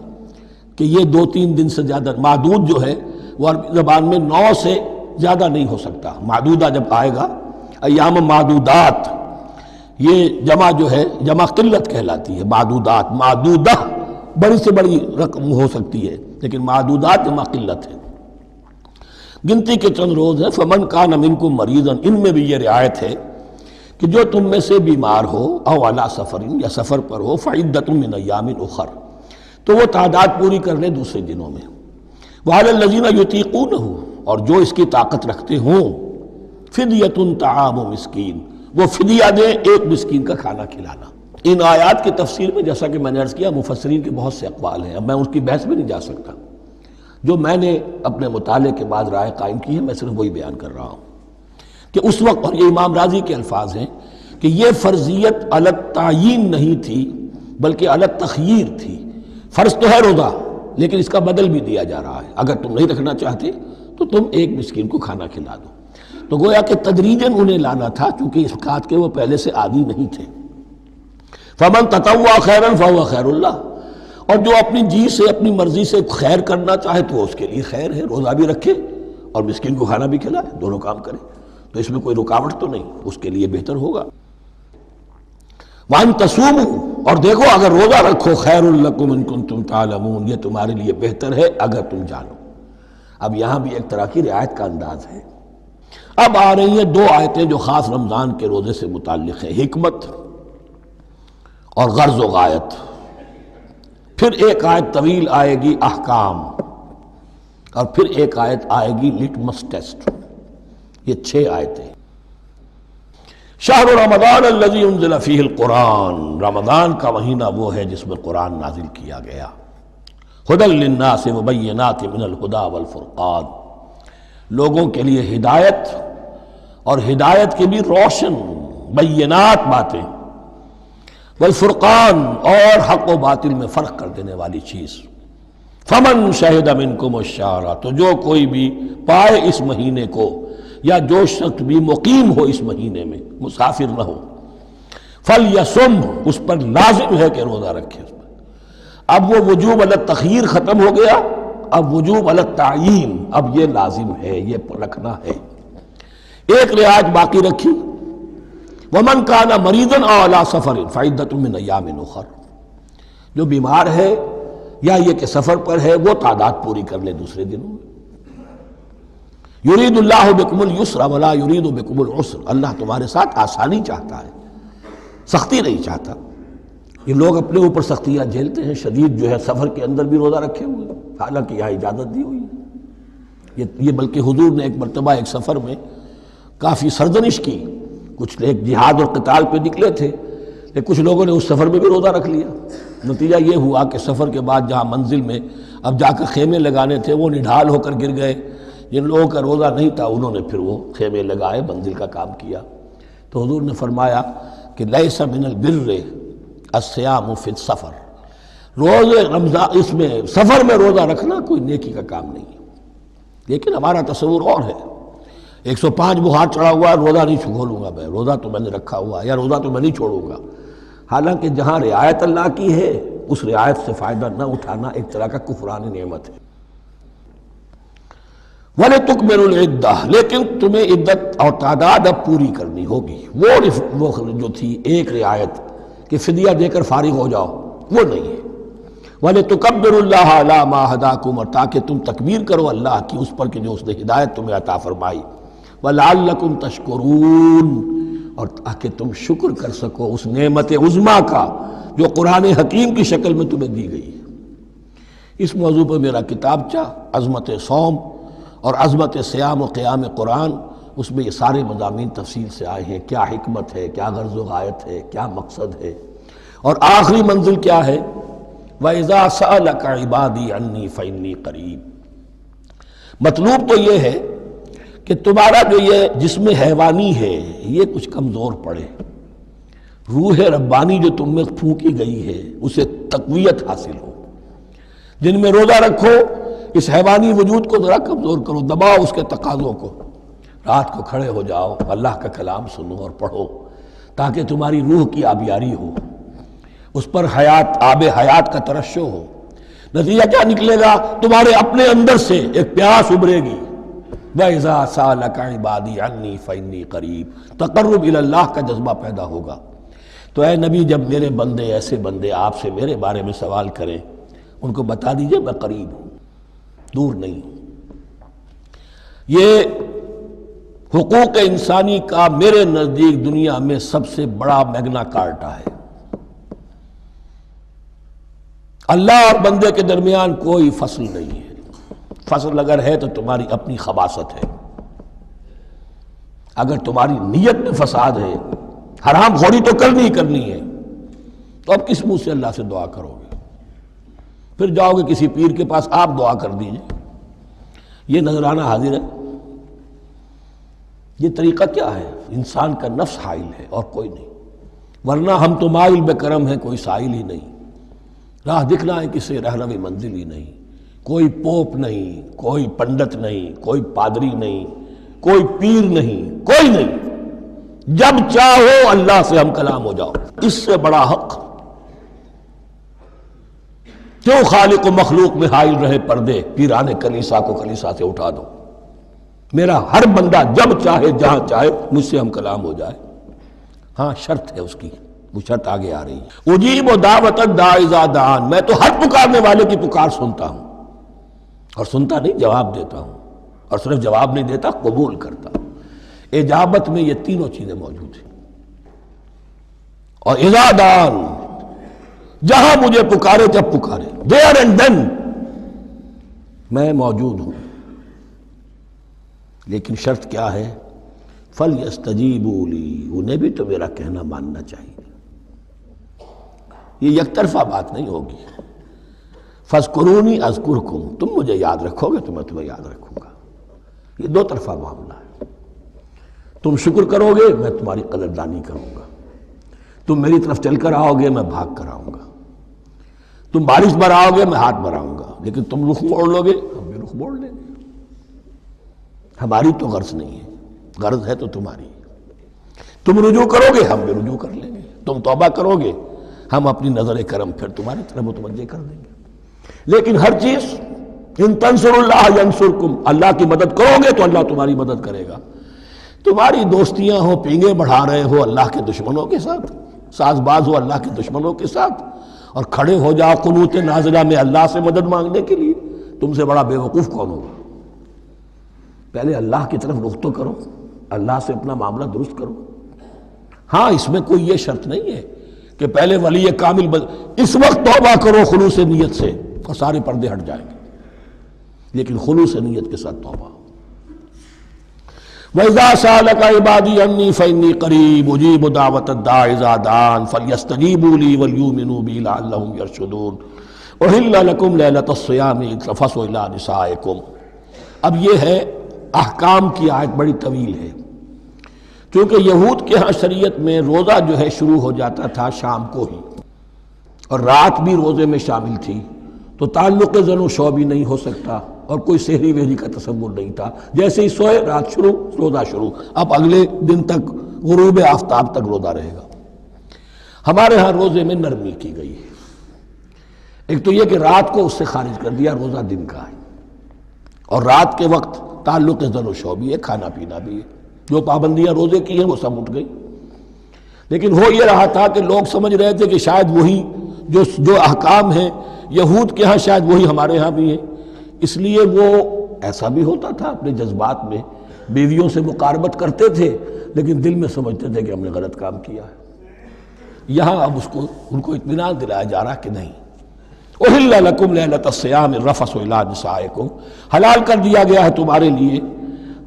کہ یہ 2-3 دن سے زیادہ، معدود جو ہے وہ عربی زبان میں 9 سے زیادہ نہیں ہو سکتا۔ معدودہ جب آئے گا، ایام معدودات، یہ جمع جو ہے جمع قلت کہلاتی ہے۔ معدودات، معدودہ بڑی سے بڑی رقم ہو سکتی ہے، لیکن معدودات جمع قلت ہے۔ گنتی کے چند روز ہیں۔ فمن کان منکم مریضا، ان میں بھی یہ رعایت ہے کہ جو تم میں سے بیمار ہو، او علی سفر، یا سفر پر ہو، فعدۃ من ایام اخر، تو وہ تعداد پوری کر لے دوسرے دنوں میں۔ وعلی الذین یطیقونہ، اور جو اس کی طاقت رکھتے ہوں، فدیۃ طعام مسکین، وہ فدیہ دیں 1 مسکین کا کھانا کھلانا۔ ان آیات کی تفسیر میں جیسا کہ میں نے عرض کیا مفسرین کے بہت سے اقوال ہیں، اب میں اس کی بحث میں نہیں جا سکتا، جو میں نے اپنے مطالعے کے بعد رائے قائم کی ہے میں صرف وہی بیان کر رہا ہوں کہ اس وقت، اور یہ امام راضی کے الفاظ ہیں کہ یہ فرضیت علی التعیین نہیں تھی بلکہ علی التخییر تھی۔ فرض تو ہے روزہ، لیکن اس کا بدل بھی دیا جا رہا ہے، اگر تم نہیں رکھنا چاہتے تو تم 1 مسکین کو کھانا کھلا دو۔ تو گویا کہ تدریجاً انہیں لانا تھا، چونکہ اس بات کے وہ پہلے سے عادی نہیں تھے۔ فمن تطوع خیرا فهو خیر اللہ، اور جو اپنی جی سے، اپنی مرضی سے خیر کرنا چاہے تو اس کے لیے خیر ہے، روزہ بھی رکھے اور مسکین کو کھانا بھی کھلائے، دونوں کام کرے، تو اس میں کوئی رکاوٹ تو نہیں، اس کے لیے بہتر ہوگا۔ وَأَن تَصُومُوا، اور دیکھو اگر روزہ رکھو، خیر لکم ان کنتم تعلمون، یہ تمہارے لیے بہتر ہے اگر تم جانو۔ اب یہاں بھی ایک طرح کی رعایت کا انداز ہے۔ اب آ رہی ہیں 2 آیتیں جو خاص رمضان کے روزے سے متعلق ہیں، حکمت اور غرض و غایت۔ پھر ایک آیت طویل آئے گی احکام، اور پھر ایک آیت آئے گی لٹمس ٹیسٹ۔ یہ 6 آیتیں۔ شہر رمضان الذی انزل فیہ القرآن، رمضان کا مہینہ وہ ہے جس میں قرآن نازل کیا گیا۔ ھدی للناس وبینات من الھدی والفرقان، لوگوں کے لیے ہدایت اور ہدایت کی بھی روشن بینات باتیں، والفرقان اور حق و باطل میں فرق کر دینے والی چیز۔ فمن شہد منکم الشہر، تو جو کوئی بھی پائے اس مہینے کو، یا جو شخص بھی مقیم ہو اس مہینے میں، مسافر نہ ہو، فلیصم، اس پر لازم ہے کہ روزہ رکھے۔ اب وہ وجوب علی التخییر ختم ہو گیا، اب وجوب علی التعیین، اب یہ لازم ہے، یہ رکھنا ہے۔ ایک رعایت باقی رکھی، ومن کان مریضا او علی سفر فعدۃ من ایام اخر، جو بیمار ہے یا یہ کہ سفر پر ہے وہ تعداد پوری کر لے دوسرے دنوں میں۔ یرید اللہ بکم الیسر ولا یرید بکم العسر، اللہ تمہارے ساتھ آسانی چاہتا ہے، سختی نہیں چاہتا۔ یہ لوگ اپنے اوپر سختیاں جھیلتے ہیں، شدید جو ہے سفر کے اندر بھی روزہ رکھے ہوئے، حالانکہ یہاں اجازت دی ہوئی ہے۔ یہ بلکہ حضور نے ایک مرتبہ ایک سفر میں کافی سرزنش کی، کچھ ایک جہاد اور قتال پہ نکلے تھے، لیکن کچھ لوگوں نے اس سفر میں بھی روزہ رکھ لیا۔ نتیجہ یہ ہوا کہ سفر کے بعد جہاں منزل میں اب جا کر خیمے لگانے تھے وہ نڈھال ہو کر گر گئے، جن لوگوں کا روزہ نہیں تھا انہوں نے پھر وہ خیمے لگائے، منزل کا کام کیا۔ تو حضور نے فرمایا کہ لیس من البر الصیام فی السفر، روزے رمضان اس میں سفر میں روزہ رکھنا کوئی نیکی کا کام نہیں ہے۔ لیکن ہمارا تصور اور ہے، 105 بخار چڑھا ہوا ہے، روزہ نہیں کھولوں گا میں، روزہ تو میں نے رکھا ہوا ہے، یا روزہ تو میں نہیں چھوڑوں گا۔ حالانکہ جہاں رعایت اللہ کی ہے اس رعایت سے فائدہ نہ اٹھانا ایک طرح کا کفران نعمت ہے۔ وَلِتُكْمِلُوا الْعِدَّةَ، لیکن تمہیں عدت اور تعداد اب پوری کرنی ہوگی۔ وہ جو تھی ایک رعایت کہ فدیہ دے کر فارغ ہو جاؤ، وہ نہیں ہے۔ وَلِتُكَبِّرُوا اللَّهَ عَلَىٰ مَا هَدَاكُمْ، اور تاکہ تم تکبیر کرو اللہ کی اس پر کہ جو اس نے ہدایت تمہیں عطا فرمائی۔ وَلَعَلَّكُمْ تَشْكُرُونَ، اور تاکہ تم شکر کر سکو اس نعمت عظمیٰ کا جو قرآن حکیم کی شکل میں تمہیں دی گئی ہے۔ اس موضوع پر میرا کتابچہ عظمت صوم اور عظمت صیام و قیام قرآن، اس میں یہ سارے مضامین تفصیل سے آئے ہیں، کیا حکمت ہے، کیا غرض و غایت ہے، کیا مقصد ہے، اور آخری منزل کیا ہے، وَإِذَا سَأَلَكَ عِبَادِي عَنِّي فَإِنِّي قَرِيبٌ۔ مطلوب تو یہ ہے کہ تمہارا جو یہ جسم حیوانی ہے یہ کچھ کمزور پڑے، روح ربانی جو تم میں پھونکی گئی ہے اسے تقویت حاصل ہو۔ جن میں روزہ رکھو، اس حیوانی وجود کو ذرا کمزور کرو، دباؤ اس کے تقاضوں کو، رات کو کھڑے ہو جاؤ، اللہ کا کلام سنو اور پڑھو، تاکہ تمہاری روح کی آبیاری ہو، اس پر حیات، آب حیات کا ترشح ہو۔ نتیجہ کیا نکلے گا؟ تمہارے اپنے اندر سے ایک پیاس ابھرے گی، وَإِذَا سَأَلَكَ عِبَادِي عَنِّي فَإِنِّي قَرِيبٌ، تقرب الی اللہ کا جذبہ پیدا ہوگا۔ تو اے نبی، جب میرے بندے، ایسے بندے آپ سے میرے بارے میں سوال کریں، ان کو بتا دیجئے میں قریب ہوں، دور نہیں ہوں۔ یہ حقوق انسانی کا میرے نزدیک دنیا میں سب سے بڑا میگنا کارٹا ہے۔ اللہ اور بندے کے درمیان کوئی فصل نہیں ہے، فصل اگر ہے تو تمہاری اپنی خباثت ہے، اگر تمہاری نیت میں فساد ہے، حرام خوری تو کرنی ہی کرنی ہے، تو اب کس منہ سے اللہ سے دعا کرو گے؟ پھر جاؤ گے کسی پیر کے پاس، آپ دعا کر دیجئے، یہ نذرانہ حاضر ہے؟ یہ طریقہ کیا ہے؟ انسان کا نفس حائل ہے اور کوئی نہیں، ورنہ ہم تو مائل بے کرم ہیں، کوئی سائل ہی نہیں، راہ دکھنا ہے کسی رہنوی منزل ہی نہیں، کوئی پوپ نہیں، کوئی پنڈت نہیں، کوئی پادری نہیں، کوئی پیر نہیں، کوئی نہیں، جب چاہو اللہ سے ہم کلام ہو جاؤ۔ اس سے بڑا حق کیوں خالق و مخلوق میں حائل رہے پردے؟ پیران کلیسا کو کلیسا سے اٹھا دو، میرا ہر بندہ جب چاہے جہاں چاہے مجھ سے ہم کلام ہو جائے۔ ہاں شرط ہے اس کی، وہ شرط آگے آ رہی ہے، اجیب دعوت الداعی اذا دعان، میں تو ہر پکارنے والے کی پکار سنتا ہوں، اور سنتا نہیں جواب دیتا ہوں، اور صرف جواب نہیں دیتا، قبول کرتا ہوں۔ اجابت میں یہ تینوں چیزیں موجود ہیں۔ اور اذا دعان، جہاں مجھے پکارے جب پکارے، there and then میں موجود ہوں۔ لیکن شرط کیا ہے؟ فَلْيَسْتَجِيبُوا لِي، انہیں بھی تو میرا کہنا ماننا چاہیے، یہ یک طرفہ بات نہیں ہوگی۔ فاذکرونی اذکرکم، تم مجھے یاد رکھو گے تو میں تمہیں یاد رکھوں گا۔ یہ دو طرفہ معاملہ ہے۔ تم شکر کرو گے میں تمہاری قدردانی کروں گا، تم میری طرف چل کر آؤ گے میں بھاگ کر آؤں گا، تم بارش برآؤ گے میں ہاتھ بڑھاؤں گا، لیکن تم رخ موڑ لو گے ہم بھی رخ موڑ لیں گے۔ ہماری تو غرض نہیں ہے، غرض ہے تو تمہاری۔ تم رجوع کرو گے ہم بھی رجوع کر لیں گے، تم توبہ کرو گے ہم اپنی نظر کرم پھر تمہاری طرف متوجہ کر دیں گے۔ لیکن ہر چیز ان تنصروا اللہ ینصرکم، اللہ کی مدد کرو گے تو اللہ تمہاری مدد کرے گا۔ تمہاری دوستیاں ہو، پینگے بڑھا رہے ہو اللہ کے دشمنوں کے ساتھ، ساز باز ہو اللہ کے دشمنوں کے ساتھ، اور کھڑے ہو جاؤ قنوت نازلہ میں اللہ سے مدد مانگنے کے لیے، تم سے بڑا بے وقوف کون ہوگا؟ پہلے اللہ کی طرف رخ تو کرو، اللہ سے اپنا معاملہ درست کرو۔ ہاں اس میں کوئی یہ شرط نہیں ہے کہ پہلے ولی کامل اس وقت توبہ کرو خلوص نیت سے اور سارے پردے ہٹ جائیں گے، لیکن خلوص نیت کے ساتھ توبہ۔ وَإِذَا سَأَلَكَ عِبَادِي عَنِّي فَإِنِّي قَرِيبٌ أُجِيبُ دَعْوَةَ الدَّاعِ إِذَا دَعَانِ فَلْيَسْتَجِيبُوا لِي وَلْيُؤْمِنُوا بِي لَعَلَّهُمْ يَرْشُدُونَ أُحِلَّ لَكُمْ لَيْلَةَ الصِّيَامِ الرَّفَثُ إِلَىٰ نِسَائِكُمْ۔ اب یہ ہے احکام کی آیت، بڑی طویل ہے، کیونکہ یہود کے ہاں شریعت میں روزہ جو ہے شروع ہو جاتا تھا شام کو ہی، اور رات بھی روزے میں شامل تھی، تو تعلق زن و شو بھی نہیں ہو سکتا، اور کوئی سحری وحری کا تصور نہیں تھا، جیسے ہی سوئے رات شروع روزہ شروع، اب اگلے دن تک غروب آفتاب تک روزہ رہے گا۔ ہمارے ہاں روزے میں نرمی کی گئی ہے، ایک تو یہ کہ رات کو اس سے خارج کر دیا، روزہ دن کا ہے، اور رات کے وقت تعلق زن و شو بھی ہے، کھانا پینا بھی ہے، جو پابندیاں روزے کی ہیں وہ سب اٹھ گئی۔ لیکن ہو یہ رہا تھا کہ لوگ سمجھ رہے تھے کہ شاید وہی جو احکام ہیں یہود کے ہاں شاید وہی ہمارے ہاں بھی ہیں، اس لیے وہ ایسا بھی ہوتا تھا اپنے جذبات میں بیویوں سے مقاربت کرتے تھے، لیکن دل میں سمجھتے تھے کہ ہم نے غلط کام کیا ہے۔ یہاں اب ان کو اطمینان دلایا جا رہا کہ نہیں، أُحِلَّ لَكُمْ لَيْلَةَ الصِّيَامِ الرَّفَثُ إِلَىٰ نِسَائِكُمْ، حلال کر دیا گیا ہے تمہارے لیے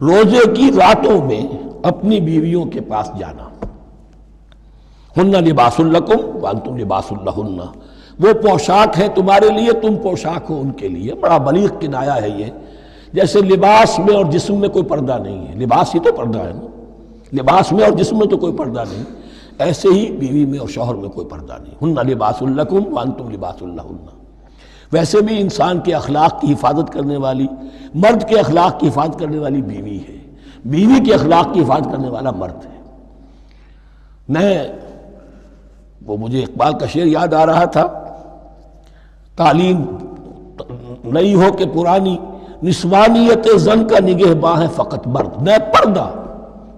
روزے کی راتوں میں اپنی بیویوں کے پاس جانا۔ ہن لباس لکم وانتم لباس لہن، وہ پوشاک ہے تمہارے لیے، تم پوشاک ہو ان کے لیے۔ بڑا بلیغ کنایا ہے یہ، جیسے لباس میں اور جسم میں کوئی پردہ نہیں ہے، لباس ہی تو پردہ ہے نا، لباس میں اور جسم میں تو کوئی پردہ نہیں، ایسے ہی بیوی میں اور شوہر میں کوئی پردہ نہیں۔ ہن لباس لکم وانتم لباس لہن۔ ویسے بھی انسان کے اخلاق کی حفاظت کرنے والی، مرد کے اخلاق کی حفاظت کرنے والی بیوی ہے، بیوی کے اخلاق کی حفاظت کرنے والا مرد ہے۔ وہ مجھے اقبال کا شعر یاد آ رہا تھا، تعلیم نئی ہو کہ پرانی، نسوانیت زن کا نگہباں ہے فقط مرد، نہ پردہ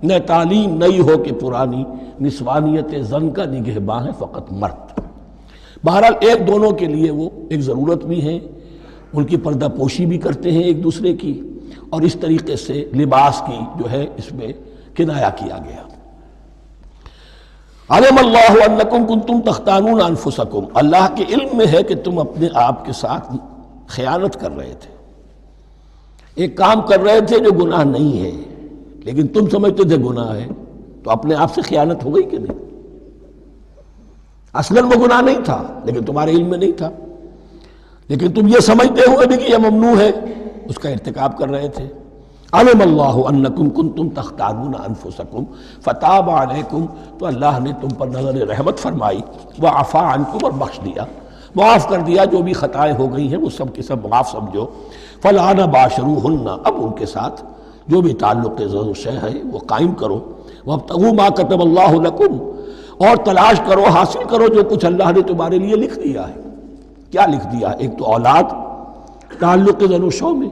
نہ تعلیم نئی ہو کہ پرانی، نسوانیت زن کا نگہباں ہے فقط مرد۔ بہرحال ایک دونوں کے لیے وہ ایک ضرورت بھی ہے، ان کی پردہ پوشی بھی کرتے ہیں ایک دوسرے کی، اور اس طریقے سے لباس کی جو ہے اس میں کنایا کیا گیا۔ علم اللہ انکم کنتم تختانون انفسکم، اللہ کے علم میں ہے کہ تم اپنے آپ کے ساتھ خیانت کر رہے تھے، ایک کام کر رہے تھے جو گناہ نہیں ہے، لیکن تم سمجھتے تھے گناہ ہے، تو اپنے آپ سے خیانت ہو گئی کہ نہیں؟ اصلاً وہ گناہ نہیں تھا لیکن تمہارے علم میں نہیں تھا، لیکن تم یہ سمجھتے ہوئے بھی کہ یہ ممنوع ہے، اس کا ارتکاب کر رہے تھے۔ علم اللہ انکم کنتم تختانون انفسکم فتاب علیکم، تو اللہ نے تم پر نظر رحمت فرمائی، وعفا عنکم، اور بخش دیا، معاف کر دیا، جو بھی خطائیں ہو گئی ہیں وہ سب کے سب معاف سمجھو۔ فالآن باشروہن، اب ان کے ساتھ جو بھی تعلق زد و شے ہے وہ قائم کرو، وابتغوا ما کتب اللہ لکم، اور تلاش کرو، حاصل کرو جو کچھ اللہ نے تمہارے لیے لکھ دیا ہے۔ کیا لکھ دیا؟ ایک تو اولاد تعلق زد و شو میں،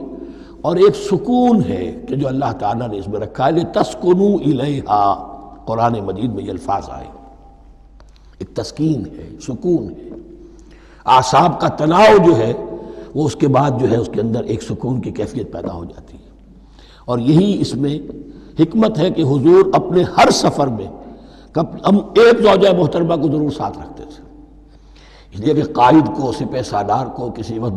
اور ایک سکون ہے کہ جو اللہ تعالیٰ نے اس میں رکھا ہے، لِتَسْكُنُوا إِلَيْهَا، قرآن مجید میں یہ الفاظ آئے، ایک تسکین ہے، سکون ہے، اعصاب کا تناؤ جو ہے وہ اس کے بعد جو ہے اس کے اندر ایک سکون کی کیفیت پیدا ہو جاتی ہے۔ اور یہی اس میں حکمت ہے کہ حضور اپنے ہر سفر میں ہم ایک زوجہ محترمہ کو ضرور ساتھ رکھتے تھے، اس لیے کہ قائد کو، سپہ سالار کو کسی وقت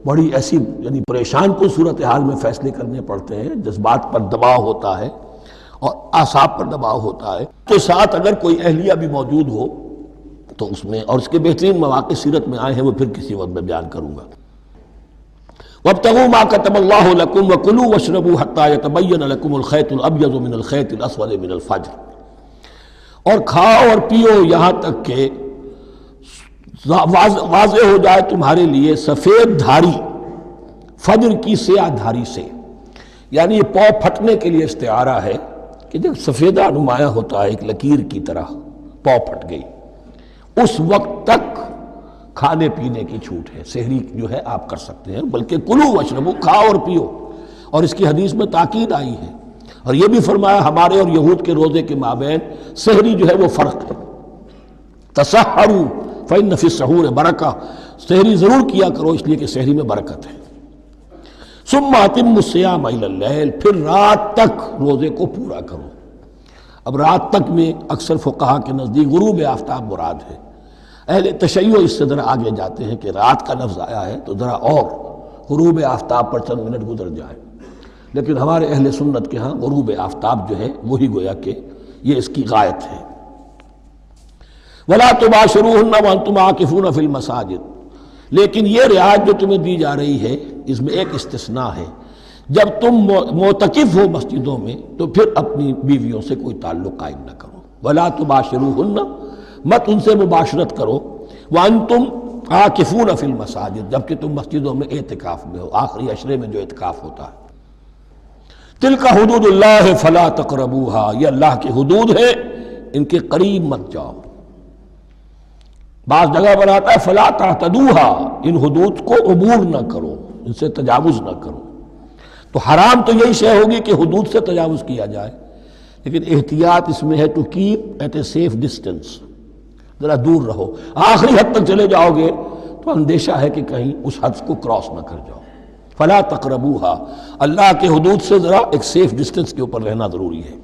بڑی ایسی یعنی پریشان کن صورتحال میں فیصلے کرنے پڑتے ہیں، جذبات پر دباؤ ہوتا ہے اور اعصاب پر دباؤ ہوتا ہے، تو ساتھ اگر کوئی اہلیہ بھی موجود ہو تو اس میں اور اس کے بہترین مواقع سیرت میں آئے ہیں، وہ پھر کسی وقت میں بیان کروں گا۔ وَابْتَغُوا مَا كَتَبَ اللَّهُ لَكُمْ وَكُلُوا وَاشْرَبُوا حَتَّى يَتَبَيَّنَ لَكُمُ الْخَيْطُ الْأَبْيَضُ مِنَ الْخَيْطِ الْأَسْوَدِ مِنَ الْفَجْرِ، اور کھاؤ اور پیو یہاں تک کہ واضح ہو جائے تمہارے لیے سفید دھاری فجر کی سیاہ دھاری سے۔ یعنی یہ پاؤ پھٹنے کے لیے استعارہ ہے کہ جب سفیدہ نمایاں ہوتا ہے ایک لکیر کی طرح، پاؤ پھٹ گئی، اس وقت تک کھانے پینے کی چھوٹ ہے، سحری جو ہے آپ کر سکتے ہیں، بلکہ کلو واشربو، کھاؤ اور پیو۔ اور اس کی حدیث میں تاکید آئی ہے، اور یہ بھی فرمایا ہمارے اور یہود کے روزے کے مابین سحری جو ہے وہ فرق ہے۔ تسحروا فإن فی السحور برکہ، سحری ضرور کیا کرو اس لیے کہ سحری میں برکت ہے۔ ثم اتموا الصیام الی اللیل، پھر رات تک روزے کو پورا کرو۔ اب رات تک میں اکثر فقہا کے نزدیک غروب آفتاب مراد ہے، اہل تشیع اس سے ذرا آگے جاتے ہیں کہ رات کا لفظ آیا ہے تو ذرا اور غروب آفتاب پر چند منٹ گزر جائے، لیکن ہمارے اہل سنت کے ہاں غروب آفتاب جو ہے وہی گویا کہ یہ اس کی غایت ہے۔ وَلَا تُبَاشِرُوهُنَّ وَأَنْتُمْ عَاكِفُونَ فِي الْمَسَاجِدِ، لیکن یہ رعایت جو تمہیں دی جا رہی ہے اس میں ایک استثناء ہے، جب تم معتکف ہو مسجدوں میں تو پھر اپنی بیویوں سے کوئی تعلق قائم نہ کرو۔ وَلَا تُبَاشِرُوهُنَّ، مت ان سے مباشرت کرو، وَأَنْتُمْ عَاكِفُونَ فِي الْمَسَاجِدِ، جبکہ تم مسجدوں میں اعتکاف میں ہو، آخری عشرے میں جو اعتکاف ہوتا ہے۔ تِلْكَ حُدُودُ اللَّهِ فَلَا تَقْرَبُوهَا، یہ اللہ کی حدود ہے، ان کے قریب مت جاؤ۔ بعض جگہ پر آتا ہے فلا تعتدوها، ان حدود کو عبور نہ کرو، ان سے تجاوز نہ کرو۔ تو حرام تو یہی شے ہوگی کہ حدود سے تجاوز کیا جائے، لیکن احتیاط اس میں ہے to keep at a safe distance, ذرا دور رہو۔ آخری حد تک چلے جاؤ گے تو اندیشہ ہے کہ کہیں اس حد کو کراس نہ کر جاؤ۔ فلا تقربوها، اللہ کے حدود سے ذرا ایک سیف ڈسٹینس کے اوپر رہنا ضروری ہے۔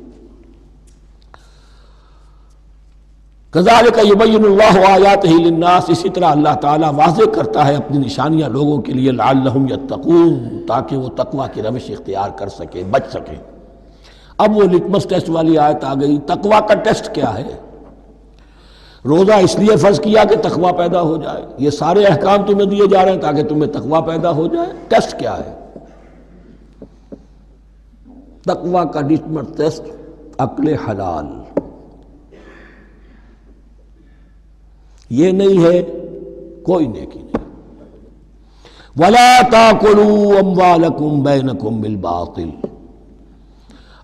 کذالک یبین اللہ آیاتہ للناس، اسی طرح اللہ تعالیٰ واضح کرتا ہے اپنی نشانیاں لوگوں کے لیے، لعلہم یتقون، تاکہ وہ تقوی کی روش اختیار کر سکیں، بچ سکیں۔ اب وہ لٹمس ٹیسٹ والی آیت آ گئی، تقوی کا ٹیسٹ کیا ہے؟ روزہ اس لیے فرض کیا کہ تقوی پیدا ہو جائے، یہ سارے احکام تمہیں دیے جا رہے ہیں تاکہ تمہیں تقوی پیدا ہو جائے۔ ٹیسٹ کیا ہے؟ تقوی کا لٹمس ٹیسٹ عقل حلال، یہ نہیں ہے کوئی نیکی نہیں۔ وَلَا تَأْكُلُوا أَمْوَالَكُمْ بَيْنَكُمْ بِالْبَاطِلِ،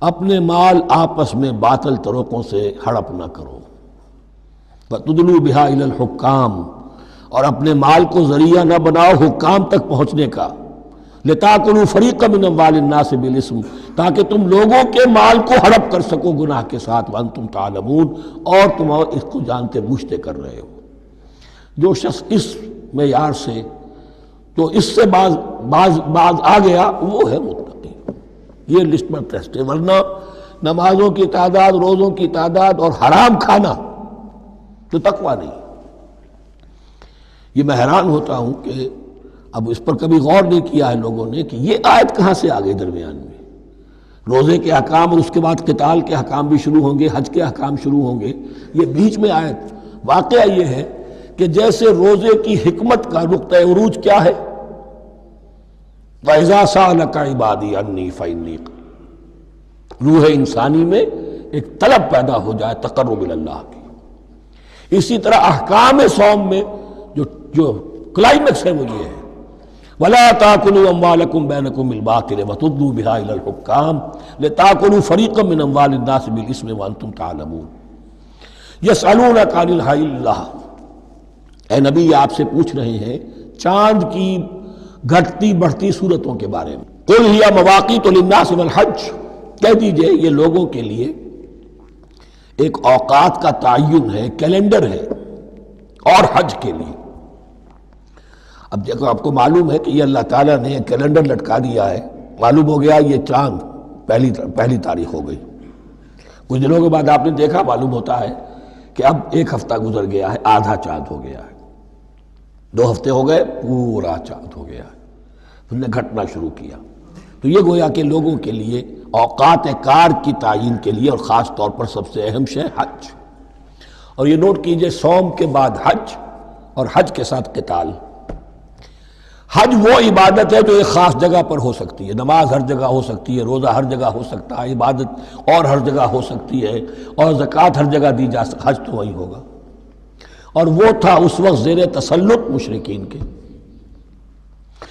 اپنے مال آپس میں باطل طریقوں سے ہڑپ نہ کرو۔ وَتُدْلُوا بِهَا إِلَى الْحُكَّامِ، اور اپنے مال کو ذریعہ نہ بناؤ حکام تک پہنچنے کا۔ لِتَأْكُلُوا فَرِيقًا مِنْ أَمْوَالِ النَّاسِ بِالْإِثْمِ، تاکہ تم لوگوں کے مال کو ہڑپ کر سکو گناہ کے ساتھ، وَأَنْتُمْ تَعْلَمُونَ، اور تم اس کو جانتے بوجھتے کر رہے ہو۔ جو شخص اس معیار سے تو اس سے باز آ گیا وہ ہے متقی۔ یہ لسٹمس ٹیسٹ ہے، ورنہ نمازوں کی تعداد، روزوں کی تعداد اور حرام کھانا تو تقوی نہیں۔ یہ میں حیران ہوتا ہوں کہ اب اس پر کبھی غور نہیں کیا ہے لوگوں نے کہ یہ آیت کہاں سے آ گئی درمیان میں۔ روزے کے احکام اور اس کے بعد قتال کے احکام بھی شروع ہوں گے، حج کے احکام شروع ہوں گے، یہ بیچ میں آیت۔ واقعہ یہ ہے کہ جیسے روزے کی حکمت کا نقطہ عروج کیا ہے، وَإِذَا سَأَلَكَ عِبَادِي عَنِّي فَإِنِّي قَرِيبٌ، روح انسانی میں ایک طلب پیدا ہو جائے تقرب اللہ کی۔ اسی طرح احکام صوم میں جو کلائمیکس ہے وہ یہ ہے، وَلَا تَأْكُلُوا أَمْوَالَكُمْ بَيْنَكُمْ بِالْبَاطِلِ وَتُدْلُوا بِهَا إِلَى الْحُكَّامِ لِتَأْكُلُوا فَرِيقًا مِنْ أَمْوَالِ النَّاسِ بِالْإِثْمِ وَأَنْتُمْ تَعْلَمُونَ۔ يَسْأَلُونَكَ عَنِ الْأَهِلَّةِ، اے نبی آپ سے پوچھ رہے ہیں چاند کی گھٹتی بڑھتی صورتوں کے بارے میں۔ قُلْ هِيَ مَوَاقِيتُ لِلنَّاسِ وَالْحَجِّ، کہہ دیجئے یہ لوگوں کے لیے ایک اوقات کا تعین ہے، کیلنڈر ہے، اور حج کے لیے۔ اب دیکھو آپ کو معلوم ہے کہ یہ اللہ تعالیٰ نے ایک کیلنڈر لٹکا دیا ہے، معلوم ہو گیا یہ چاند پہلی تاریخ ہو گئی، کچھ دنوں کے بعد آپ نے دیکھا معلوم ہوتا ہے کہ اب ایک ہفتہ گزر گیا ہے، آدھا چاند ہو گیا ہے، 2 ہفتے ہو گئے، پورا چاند ہو گیا ہے، پھر نے گھٹنا شروع کیا۔ تو یہ گویا کہ لوگوں کے لیے اوقات کار کی تعین کے لیے، اور خاص طور پر سب سے اہم شے حج، اور یہ نوٹ کیجئے، صوم کے بعد حج اور حج کے ساتھ قتال۔ حج وہ عبادت ہے جو ایک خاص جگہ پر ہو سکتی ہے، نماز ہر جگہ ہو سکتی ہے، روزہ ہر جگہ ہو سکتا ہے، عبادت اور ہر جگہ ہو سکتی ہے، اور زکوٰۃ ہر جگہ دی جا سکتی، حج تو وہی ہوگا۔ اور وہ تھا اس وقت زیر تسلط مشرکین کے،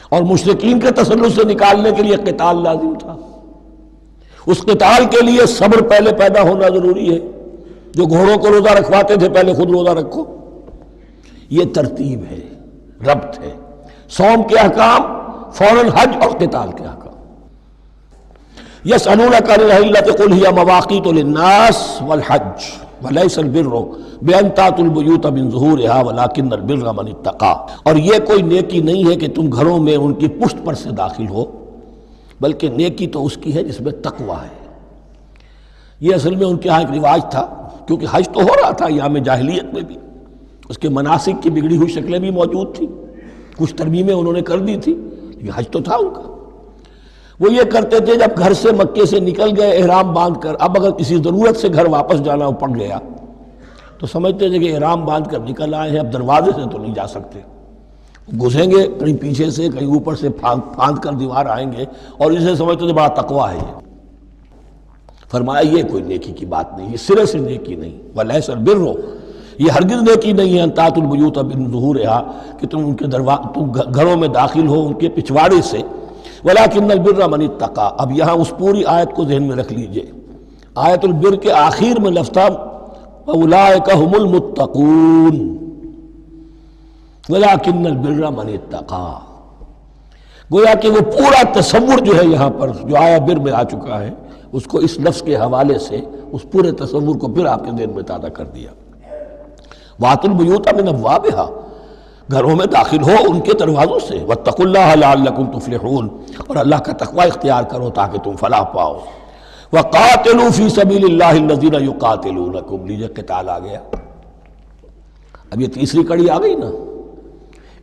اور مشرکین کے تسلط سے نکالنے کے لیے قتال لازم تھا۔ اس قتال کے لیے صبر پہلے پیدا ہونا ضروری ہے۔ جو گھوڑوں کو روزہ رکھواتے تھے پہلے خود روزہ رکھو، یہ ترتیب ہے، ربط ہے۔ صوم کے احکام فوراً حج اور قتال کے احکام۔ یسألونک عن الأہلة قل هی مواقیت للناس والحج وليس البر بأن تأتوا البیوت من ظہورها ولكن البر من اتقى۔ اور یہ کوئی نیکی نہیں ہے کہ تم گھروں میں ان کی پشت پر سے داخل ہو، بلکہ نیکی تو اس کی ہے جس میں تقوی ہے۔ یہ اصل میں ان کے ہاں ایک رواج تھا، کیونکہ حج تو ہو رہا تھا ایام جاہلیت میں بھی، اس کے مناسک کی بگڑی ہوئی شکلیں بھی موجود تھیں، کچھ ترمیمیں انہوں نے کر دی تھی، لیکن حج تو تھا ان کا۔ وہ یہ کرتے تھے جب گھر سے مکے سے نکل گئے احرام باندھ کر، اب اگر کسی ضرورت سے گھر واپس جانا پڑ گیا تو سمجھتے تھے کہ احرام باندھ کر نکل آئے ہیں، اب دروازے سے تو نہیں جا سکتے، گھسیں گے کہیں پیچھے سے کہیں اوپر سے پھاند کر دیوار آئیں گے، اور اسے سمجھتے تھے بڑا تقویٰ ہے یہ۔ فرمایا یہ کوئی نیکی کی بات نہیں، یہ سرے سے نیکی نہیں۔ وَلَيْسَ الْبِرُّ، یہ ہرگز نیکی نہیں ہے، أَن تَأْتُوا الْبُيُوتَ مِن ظُهُورِهَا، کہ تم ان کے گھروں میں داخل ہو ان کے پچھواڑے سے، وَلَكِنَّ الْبِرَّ مَنِ اتَّقَىٰ۔ اب یہاں اس پوری آیت کو ذہن میں رکھ لیجئے، آیت البر کے آخر میں لفظ تھا وَأُولَٰئِكَ هُمُ الْمُتَّقُونَ وَلَكِنَّ الْبِرَّ مَنِ اتَّقَىٰ۔ گویا کہ وہ پورا تصور جو ہے یہاں پر جو آیا بر میں آ چکا ہے، اس کو اس لفظ کے حوالے سے اس پورے تصور کو پھر آپ کے ذہن میں تازہ کر دیا۔ وَأْتُوا الْبُيُوتَ مِنْ أَبْوَابِهَا، گھروں میں داخل ہو ان کے دروازوں سے، وَاتَّقُوا اللَّهَ لَعَلَّكُمْ تُفْلِحُونَ، اور اللہ کا تقوی اختیار کرو تاکہ تم فلاح پاؤ۔ وَقَاتِلُوا فِي سَبِيلِ اللَّهِ الَّذِينَ يُقَاتِلُونَكُمْ، لیجئے قتال آ گیا۔ اب یہ تیسری کڑی آ گئی نا،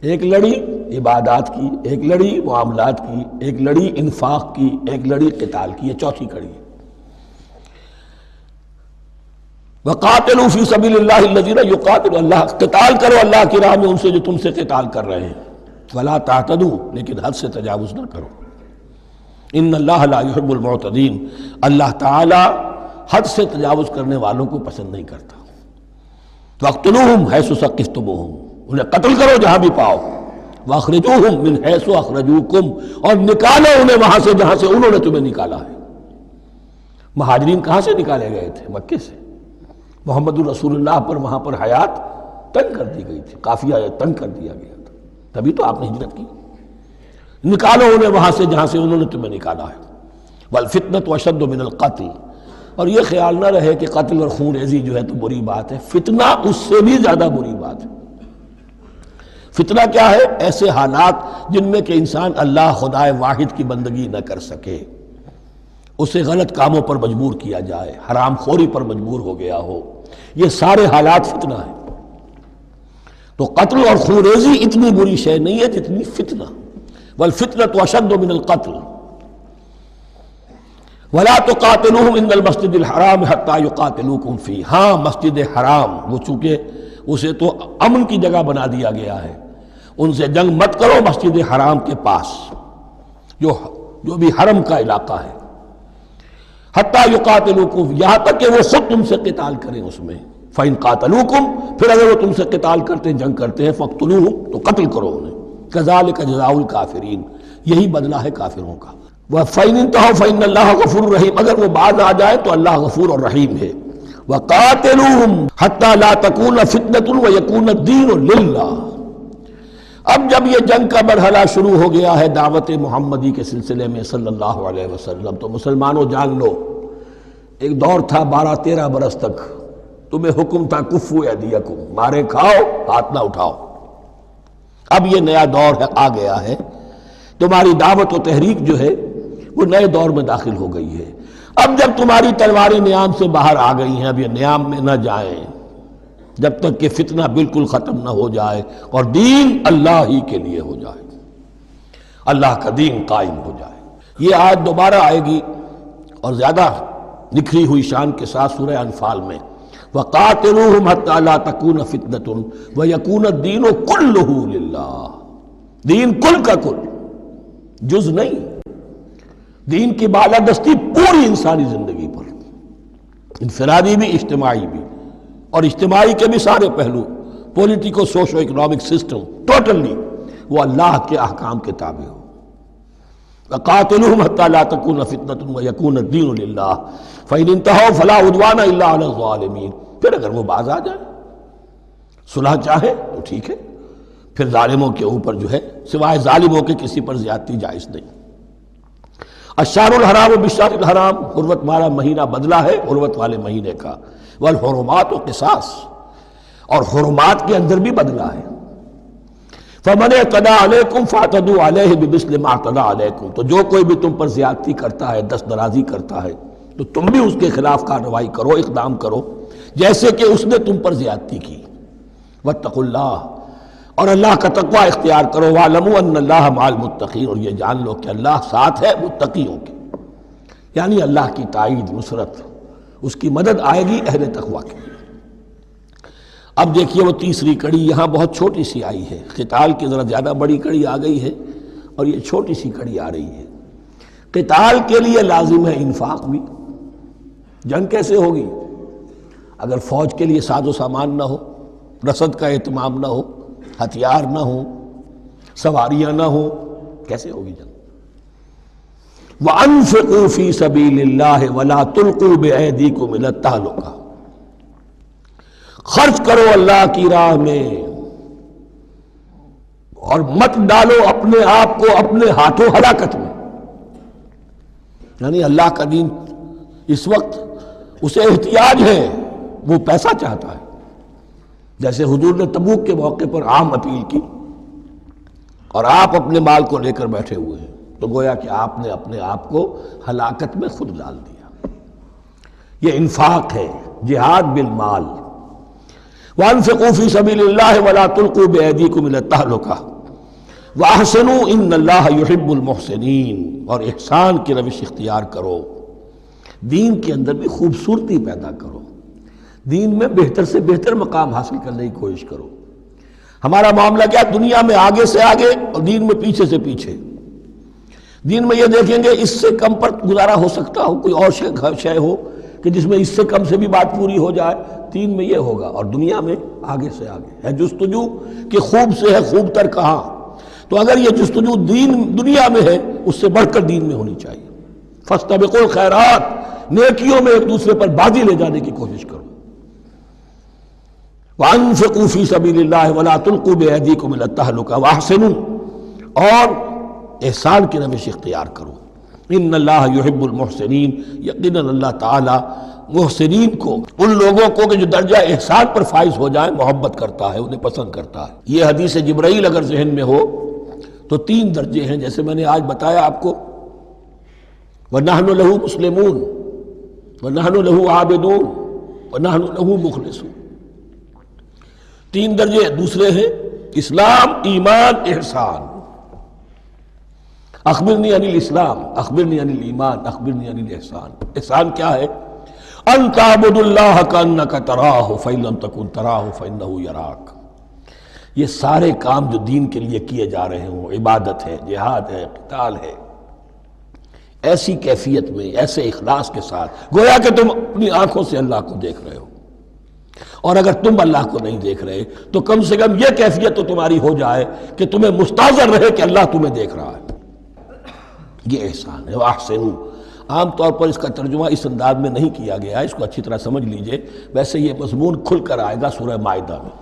ایک لڑی عبادات کی، ایک لڑی معاملات کی، ایک لڑی انفاق کی، ایک لڑی قتال کی، یہ چوتھی کڑی ہے۔ وَقَاتِلُوا فِي سَبِيلِ اللَّهِ الَّذِينَ يُقَاتِلُونَ، اللہ قتال کرو اللہ کی راہ میں ان سے جو تم سے قتال کر رہے ہیں۔ وَلَا تَعْتَدُوا، لیکن حد سے تجاوز نہ کرو۔ إِنَّ اللَّهَ لَا يُحِبُّ الْمُعْتَدِينَ، اللہ تعالی حد سے تجاوز کرنے والوں کو پسند نہیں کرتا۔ وَاقْتُلُوهُمْ حَيْثُ ثَقِفْتُمُوهُمْ، انہیں قتل کرو جہاں بھی پاؤ۔ وَأَخْرِجُوهُمْ مِنْ حَيْثُ أَخْرَجُوكُمْ، اور نکالو انہیں وہاں سے جہاں سے انہوں نے تمہیں نکالا ہے۔ مہاجرین کہاں سے نکالے گئے تھے؟ مکے سے۔ محمد الرسول اللہ پر وہاں پر حیات تنگ کر دی گئی تھی، قافیہ تنگ کر دیا گیا تھا، تبھی تو آپ نے ہجرت کی۔ نکالو انہیں وہاں سے جہاں سے انہوں نے تمہیں نکالا ہے۔ وَالْفِتْنَةُ أَشَدُّ مِنَ الْقَتْلِ، اور یہ خیال نہ رہے کہ قتل اور خون ریزی جو ہے تو بری بات ہے، فتنہ اس سے بھی زیادہ بری بات ہے۔ فتنہ کیا ہے؟ ایسے حالات جن میں کہ انسان اللہ خدائے واحد کی بندگی نہ کر سکے، اسے غلط کاموں پر مجبور کیا جائے، حرام خوری پر مجبور ہو گیا ہو، یہ سارے حالات فتنہ ہیں۔ تو قتل اور خون ریزی اتنی بری شے نہیں ہے جتنی فتنہ۔ وَالْفِتْنَةُ أَشَدُّ مِنَ الْقَتْلِ وَلَا تُقَاتِلُوهُمْ عِنْدَ الْمَسْجِدِ الْحَرَامِ حَتَّى يُقَاتِلُوكُمْ فِيهِ، ہاں مسجد حرام وہ چونکہ اسے تو امن کی جگہ بنا دیا گیا ہے، ان سے جنگ مت کرو مسجد حرام کے پاس جو بھی حرم کا علاقہ ہے۔ حتیٰ یقاتلوکم، یہاں تک کہ وہ خود تم سے قتال کریں اس میں۔ فَإِن قَاتَلُوكُمْ، پھر اگر وہ تم سے قتال کرتے ہیں، جنگ کرتے ہیں، فَاقْتُلُوهُمْ، تو قتل کرو انہیں۔ كَذَلِكَ جَزَاءُ الْكَافِرِينَ، یہی بدلہ ہے کافروں کا۔ وَفَإِنِ انتهوا فَإِنَّ اللَّهَ غَفُورٌ رَحِيمٌ، اگر وہ باز آ جائے تو اللہ غفور اور رحیم ہے۔ وَقَاتِلُوهُمْ حَتَّى لَا تَكُونَ فِتْنَةٌ وَيَكُونَ الدِّينُ لِلَّهِ۔ اب جب یہ جنگ کا مرحلہ شروع ہو گیا ہے دعوت محمدی کے سلسلے میں صلی اللہ علیہ وسلم، تو مسلمانوں جان لو، ایک دور تھا 12-13 برس تک تمہیں حکم تھا کفو ایدیکم، مارے کھاؤ ہاتھ نہ اٹھاؤ۔ اب یہ نیا دور ہے، آ گیا ہے، تمہاری دعوت و تحریک جو ہے وہ نئے دور میں داخل ہو گئی ہے۔ اب جب تمہاری تلواریں نیام سے باہر آ گئی ہیں، اب یہ نیام میں نہ جائیں جب تک کہ فتنہ بالکل ختم نہ ہو جائے اور دین اللہ ہی کے لیے ہو جائے، اللہ کا دین قائم ہو جائے۔ یہ آیت دوبارہ آئے گی اور زیادہ نکھری ہوئی شان کے ساتھ سورہ انفال میں، وَقَاتِلُوهُمْ حَتَّى لَا تَكُونَ فِتْنَةٌ وَيَكُونَ الدِّينُ كُلُّهُ لِلَّهِ، دین کل کا کل، جز نہیں۔ دین کی بالادستی پوری انسانی زندگی پر، انفرادی بھی اجتماعی بھی، اور اجتماعی کے بھی سارے پہلو، politico socio economic system totally وہ اللہ کے احکام کے تابع ہو۔ وَقَاتِلُوهُمْ حَتَّى لَا تَكُونَ فِتْنَةٌ وَيَكُونَ الدِّينُ لِلَّهِ فَإِنِ انْتَهَوْا فَلَا عُدْوَانَ إِلَّا عَلَى الظَّالِمِينَ، پھر اگر وہ باز آ جائیں، صلح چاہے تو ٹھیک ہے، پھر ظالموں کے اوپر جو ہے سوائے ظالموں کے کسی پر زیادتی جائز نہیں۔ الشہر الحرام بالشہر الحرام، حرمت والا مہینہ بدلہ ہے حرمت والے مہینے کا، والحرمات قصاص، اور حرمات کے اندر بھی بدلہ ہے۔ فَمَنِ اعْتَدَىٰ عَلَيْكُمْ فَاعْتَدُوا عَلَيْهِ بِمِثْلِ مَا اعْتَدَىٰ عَلَيْكُمْ، تو جو کوئی بھی تم پر زیادتی کرتا ہے، دست درازی کرتا ہے، تو تم بھی اس کے خلاف کارروائی کرو، اقدام کرو جیسے کہ اس نے تم پر زیادتی کی۔ وَاتَّقُوا اللَّهَ، اور اللہ کا تقوی اختیار کرو۔ وَاعْلَمُوا أَنَّ اللَّهَ مَعَ الْمُتَّقِينَ، اور یہ جان لو کہ اللہ ساتھ ہے متقیوں کے، یعنی اللہ کی تائید، نصرت، اس کی مدد آئے گی اہل تقوی کے۔ اب دیکھیے وہ تیسری کڑی یہاں بہت چھوٹی سی آئی ہے، قتال کی ذرا زیادہ بڑی کڑی آ گئی ہے اور یہ چھوٹی سی کڑی آ رہی ہے۔ قتال کے لیے لازم ہے انفاق بھی۔ جنگ کیسے ہوگی اگر فوج کے لیے ساز و سامان نہ ہو، رسد کا اہتمام نہ ہو، ہتھیار نہ ہو، سواریاں نہ ہو، کیسے ہوگی جنگ؟ وَأَنفِقُوا فِي سَبِيلِ اللَّهِ وَلَا تُلْقُوا بِأَيْدِيكُمْ إِلَى التَّهْلُكَةِ، خرچ کرو اللہ کی راہ میں اور مت ڈالو اپنے آپ کو اپنے ہاتھوں ہلاکت میں۔ یعنی اللہ کا دین اس وقت اسے احتیاج ہے، وہ پیسہ چاہتا ہے، جیسے حضور نے تبوک کے موقع پر عام اپیل کی اور آپ اپنے مال کو لے کر بیٹھے ہوئے ہیں، تو گویا کہ آپ نے اپنے آپ کو ہلاکت میں خود ڈال دیا۔ یہ انفاق ہے، جہاد بالمال۔ وَأَنفِقُوا فِي سَبِيلِ اللَّهِ وَلَا تُلْقُوا بِأَيْدِيكُمْ إِلَى التَّهْلُكَةِ وَأَحْسِنُوا إِنَّ اللَّهَ يُحِبُّ الْمُحْسِنِينَ، اور احسان کی روش اختیار کرو، دین کے اندر بھی خوبصورتی پیدا کرو، دین میں بہتر سے بہتر مقام حاصل کرنے کی کوشش کرو۔ ہمارا معاملہ کیا، دنیا میں آگے سے آگے اور دین میں پیچھے سے پیچھے۔ دین میں یہ دیکھیں گے اس سے کم پر گزارا ہو سکتا ہو، کوئی اور شے ہو کہ جس میں اس سے کم سے بھی بات پوری ہو جائے، دین میں یہ ہوگا، اور دنیا میں آگے سے آگے ہے جستجو کہ خوب سے ہے خوب تر کہاں۔ تو اگر یہ جستجو دنیا میں ہے، اس سے بڑھ کر دین میں ہونی چاہیے۔ فاستبقوا الخیرات، نیکیوں میں ایک دوسرے پر بازی لے جانے کی کوشش کرو۔ وَأَنفِقُوا فِي سَبِيلِ اللَّهِ وَلَا تُلْقُوا بِأَيْدِيكُمْ إِلَى التَّهْلُكَةِ وَأَحْسِنُوا، اور احسان کی روش اختیار کرو۔ ان اللہ یحب المحسنین، یقیناً اللہ تعالی محسنین کو، ان لوگوں کو کہ جو درجہ احسان پر فائز ہو جائیں، محبت کرتا ہے، انہیں پسند کرتا ہے۔ یہ حدیث جبرائیل اگر ذہن میں ہو تو 3 درجے ہیں، جیسے میں نے آج بتایا آپ کو، وَنَحْنُ لَهُ مُسْلِمُونَ وَنَحْنُ لَهُ عَابِدُونَ وَنَحْنُ لَهُ مُخْلِصُونَ۔ 3 درجے دوسرے ہیں، اسلام، ایمان، احسان۔ اخبرنی عن الاسلام، اخبرنی عن الایمان، اخبرنی عن الاحسان۔ احسان کیا ہے؟ ان تعبد اللہ کانک تراہ فإن لم تکن تراہ فإنہ یراک۔ یہ سارے کام جو دین کے لیے کیے جا رہے ہوں، عبادت ہے، جہاد ہے، قتال ہے، ایسی کیفیت میں، ایسے اخلاص کے ساتھ، گویا کہ تم اپنی آنکھوں سے اللہ کو دیکھ رہے ہو، اور اگر تم اللہ کو نہیں دیکھ رہے تو کم سے کم یہ کیفیت تو تمہاری ہو جائے کہ تمہیں مستحضر رہے کہ اللہ تمہیں دیکھ رہا ہے۔ یہ احسان ہے۔ وَأَحْسِنُوا، عام طور پر اس کا ترجمہ اس انداز میں نہیں کیا گیا، اس کو اچھی طرح سمجھ لیجئے، ویسے یہ مضمون کھل کر آئے گا سورہ مائدہ میں۔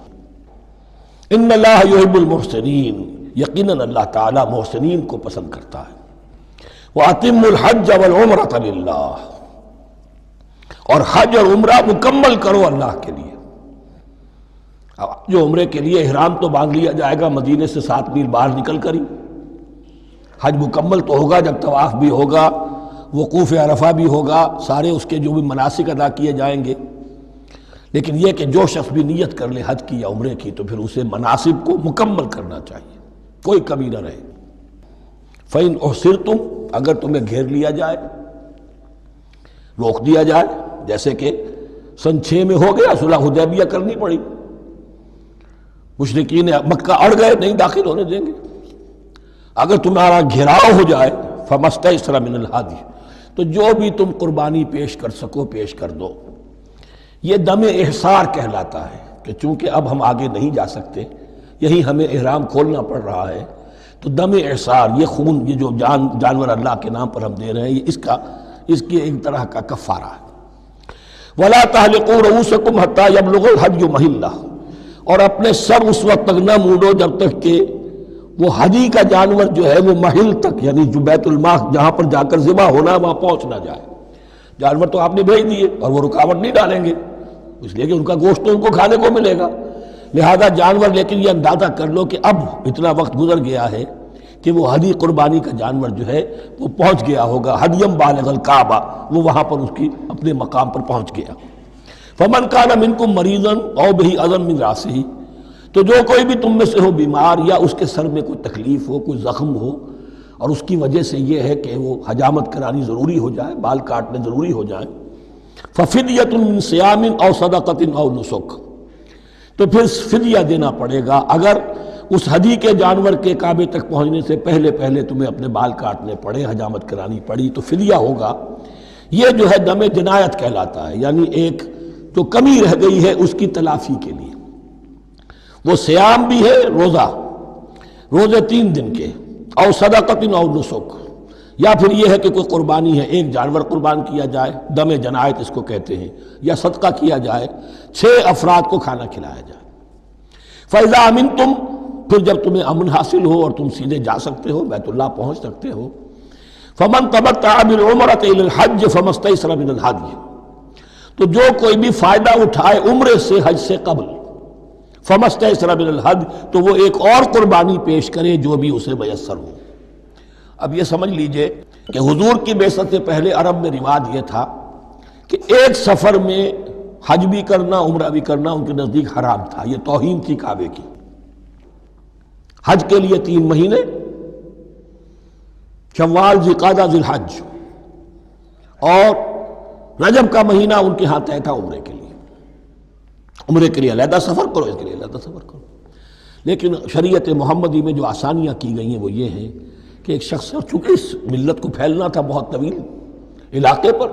ان اللہ یحب المحسنین، یقیناً اللہ تعالیٰ محسنین کو پسند کرتا ہے۔ وَأَتِمُّوا الْحَجَّ وَالْعُمْرَةَ لِلَّهِ، اور حج اور عمرہ مکمل کرو اللہ کے لیے۔ جو عمرے کے لیے احرام تو باندھ لیا جائے گا مدینے سے 7 میل باہر نکل کر ہی، حج مکمل تو ہوگا جب طواف بھی ہوگا، وقوف عرفہ بھی ہوگا، سارے اس کے جو بھی مناسک ادا کیے جائیں گے۔ لیکن یہ کہ جو شخص بھی نیت کر لے حج کی یا عمرے کی، تو پھر اسے مناسب کو مکمل کرنا چاہیے، کوئی کمی نہ رہے۔ فَإِنْ أُحْصِرْتُمْ، اگر تمہیں گھیر لیا جائے، روک دیا جائے، جیسے کہ سن 6 میں ہو گیا، صلح حدیبیہ کرنی پڑی، مشرکین مکہ اڑ گئے، نہیں داخل ہونے دیں گے۔ اگر تمہارا گھیراؤ ہو جائے فمستیسر من الہدی، تو جو بھی تم قربانی پیش کر سکو پیش کر دو۔ یہ دم احصار کہلاتا ہے کہ چونکہ اب ہم آگے نہیں جا سکتے، یہی ہمیں احرام کھولنا پڑ رہا ہے، تو دم احصار، یہ خون، یہ جو جانور اللہ کے نام پر ہم دے رہے ہیں، یہ اس کی ایک طرح کا کفارہ ہے۔ وَلَا تَحْلِقُوا رُؤُوسَكُمْ حَتَّى يَبْلُغَ الْحَدْيُ مَحِلَّهُ، اور اپنے سر اس وقت تک نہ مونڈو جب تک کہ وہ ہدی کا جانور جو ہے وہ محل تک، یعنی جو بیت الماء جہاں پر جا کر ذبح ہونا ہے وہاں پہنچ نہ جائے۔ جانور تو آپ نے بھیج دیے اور وہ رکاوٹ نہیں ڈالیں گے، اس لیے کہ ان کا گوشت تو ان کو کھانے کو ملے گا، لہذا جانور، لیکن یہ اندازہ کر لو کہ اب اتنا وقت گزر گیا ہے کہ وہ ہدی قربانی کا جانور جو ہے وہ پہنچ گیا ہوگا، ہدیم بالغ الکعبہ، وہ وہاں پر اس کی اپنے مقام پر پہنچ گیا۔ فمن کان منکم مریضا او بہ اذی من راسہ، تو جو کوئی بھی تم میں سے ہو بیمار یا اس کے سر میں کوئی تکلیف ہو، کوئی زخم ہو، اور اس کی وجہ سے یہ ہے کہ وہ حجامت کرانی ضروری ہو جائے، بال کاٹنے ضروری ہو جائیں، ففدیۃ من صیام او صدقۃ او نسک، تو پھر فدیہ دینا پڑے گا۔ اگر اس ہدی کے جانور کے کعبے تک پہنچنے سے پہلے تمہیں اپنے بال کاٹنے پڑے، حجامت کرانی پڑی، تو فدیہ ہوگا۔ یہ جو ہے دم جنایت کہلاتا ہے، یعنی ایک جو کمی رہ گئی ہے اس کی تلافی کے لیے۔ وہ سیام بھی ہے، روزے 3 دن کے، او صدقۃ او نسک، یا پھر یہ ہے کہ کوئی قربانی ہے، ایک جانور قربان کیا جائے، دم جنایت اس کو کہتے ہیں، یا صدقہ کیا جائے، 6 افراد کو کھانا کھلایا جائے۔ فَإِذَا أَمِنْتُمْ، پھر جب تمہیں امن حاصل ہو اور تم سیدھے جا سکتے ہو، بیت اللہ پہنچ سکتے ہو، فَمَنْ تَمَتَّعَ بِالْعُمْرَةِ إِلَى الْحَجِّ فَمَا اسْتَيْسَرَ مِنَ الْهَدْيِ، تو جو کوئی بھی فائدہ اٹھائے عمرے سے، حج سے قبل، فَمَا اسْتَيْسَرَ مِنَ الْهَدْيِ، تو وہ ایک اور قربانی پیش کرے جو بھی اسے میسر ہو۔ اب یہ سمجھ لیجئے کہ حضور کی بعثت سے پہلے عرب میں رواج یہ تھا کہ ایک سفر میں حج بھی کرنا، عمرہ بھی کرنا ان کے نزدیک حرام تھا، یہ توہین تھی کعبے کی۔ حج کے لیے 3 مہینے، شوال، ذوالقعدہ، ذی الحج، اور رجب کا مہینہ ان کے ہاں طے تھا عمرے کے لیے۔ عمرے کے لیے علیحدہ سفر کرو، اس کے لیے علیحدہ سفر کرو۔ لیکن شریعت محمدی میں جو آسانیاں کی گئی ہیں وہ یہ ہیں کہ ایک شخص، چونکہ اس ملت کو پھیلنا تھا بہت طویل علاقے پر،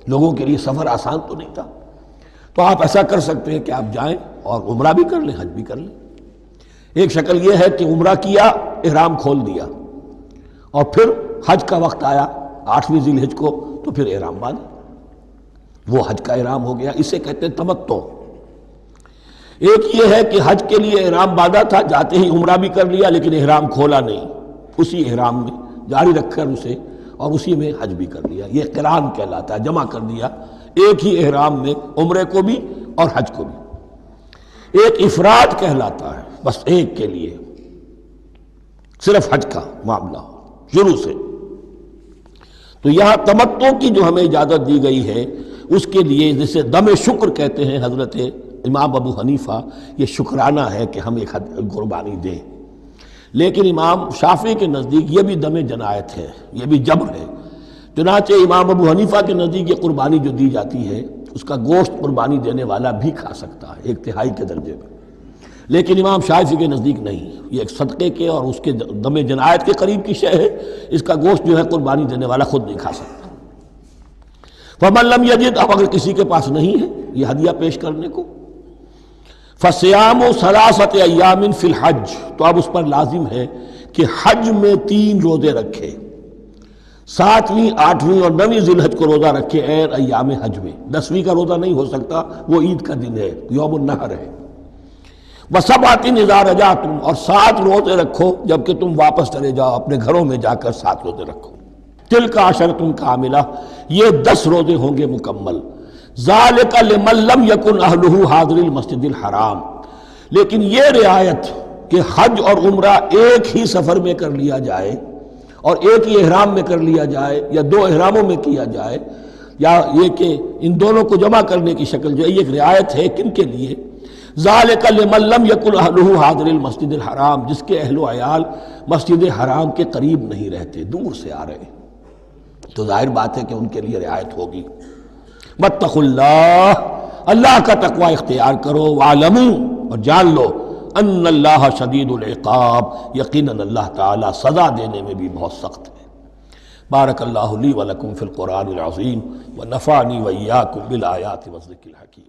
لوگوں کے لیے سفر آسان تو نہیں تھا، تو آپ ایسا کر سکتے ہیں کہ آپ جائیں اور عمرہ بھی کر لیں، حج بھی کر لیں۔ ایک شکل یہ ہے کہ عمرہ کیا، احرام کھول دیا، اور پھر حج کا وقت آیا 8ویں ذی الحج کو، تو پھر احرام باندھا، وہ حج کا احرام ہو گیا، اسے کہتے ہیں تمتع۔ ایک یہ ہے کہ حج کے لیے احرام باندھا تھا، جاتے ہی عمرہ بھی کر لیا لیکن احرام کھولا نہیں، اسی احرام میں جاری رکھ کر اسے، اور اسی میں حج بھی کر لیا، یہ قران کہلاتا ہے، جمع کر دیا ایک ہی احرام میں عمرے کو بھی اور حج کو بھی۔ ایک افراد کہلاتا ہے، بس ایک کے لیے صرف حج کا معاملہ شروع سے۔ تو یہاں تمتع کی جو ہمیں اجازت دی گئی ہے اس کے لیے، جسے دم شکر کہتے ہیں حضرت امام ابو حنیفہ، یہ شکرانہ ہے کہ ہم ایک قربانی دیں، لیکن امام شافعی کے نزدیک یہ بھی دم جنایت ہے، یہ بھی جبر ہے۔ چنانچہ امام ابو حنیفہ کے نزدیک یہ قربانی جو دی جاتی ہے اس کا گوشت قربانی دینے والا بھی کھا سکتا ہے 1/3 کے درجے میں، لیکن امام شافعی کے نزدیک نہیں، یہ ایک صدقے کے اور اس کے دم جنایت کے قریب کی شے ہے، اس کا گوشت جو ہے قربانی دینے والا خود نہیں کھا سکتا۔ فَمَن لَّمْ يَجِدْ، اب اگر کسی کے پاس نہیں ہے یہ ہدیہ پیش کرنے کو، فَصِيَامُ ثَلَاثَةِ أَيَّامٍ فِي الْحَجِّ، تو اب اس پر لازم ہے کہ حج میں 3 روزے رکھے، 7ویں، 8ویں اور 9ویں ذی الحج کو روزہ رکھے غیر ایام حج میں۔ 10ویں کا روزہ نہیں ہو سکتا، وہ عید کا دن ہے، یوم النحر ہے۔ وَسَبْعَةٍ إِذَا رَجَعْتُمْ، اور 7 روزے رکھو جبکہ تم واپس چلے جاؤ، اپنے گھروں میں جا کر 7 روزے رکھو۔ تِلْکَ عَشَرَةٌ کاملہ، یہ 10 روزے ہوں گے مکمل۔ ذَلِكَ لِمَن لَّمْ يَكُنْ أَهْلُهُ حَاضِرِ الْمَسْجِدِ الْحَرَامِ، لیکن یہ رعایت کہ حج اور عمرہ ایک ہی سفر میں کر لیا جائے اور ایک ہی احرام میں کر لیا جائے یا 2 احراموں میں کیا جائے، یا یہ کہ ان دونوں کو جمع کرنے کی شکل جو ہے، یہ ایک رعایت ہے کن کے لیے؟ ذَلِكَ لِمَن لَّمْ يَكُنْ أَهْلُهُ حَاضِرِ الْمَسْجِدِ الْحَرَامِ، جس کے اہل و عیال مسجد حرام کے قریب نہیں رہتے، دور سے آ رہے ہیں، تو ظاہر بات ہے کہ ان کے لیے رعایت ہوگی۔ وَاتَّقُوا اللَّهَ، اللہ کا تقوی اختیار کرو، وَاعْلَمُوا، اور جان لو، ان اللہ شدید العقاب، یقیناً اللہ تعالیٰ سزا دینے میں بھی بہت سخت ہے۔ بارک اللہ لی ولکم فی القرآن العظیم ونفعنی وإیاکم بالآیات والذکر الحکیم۔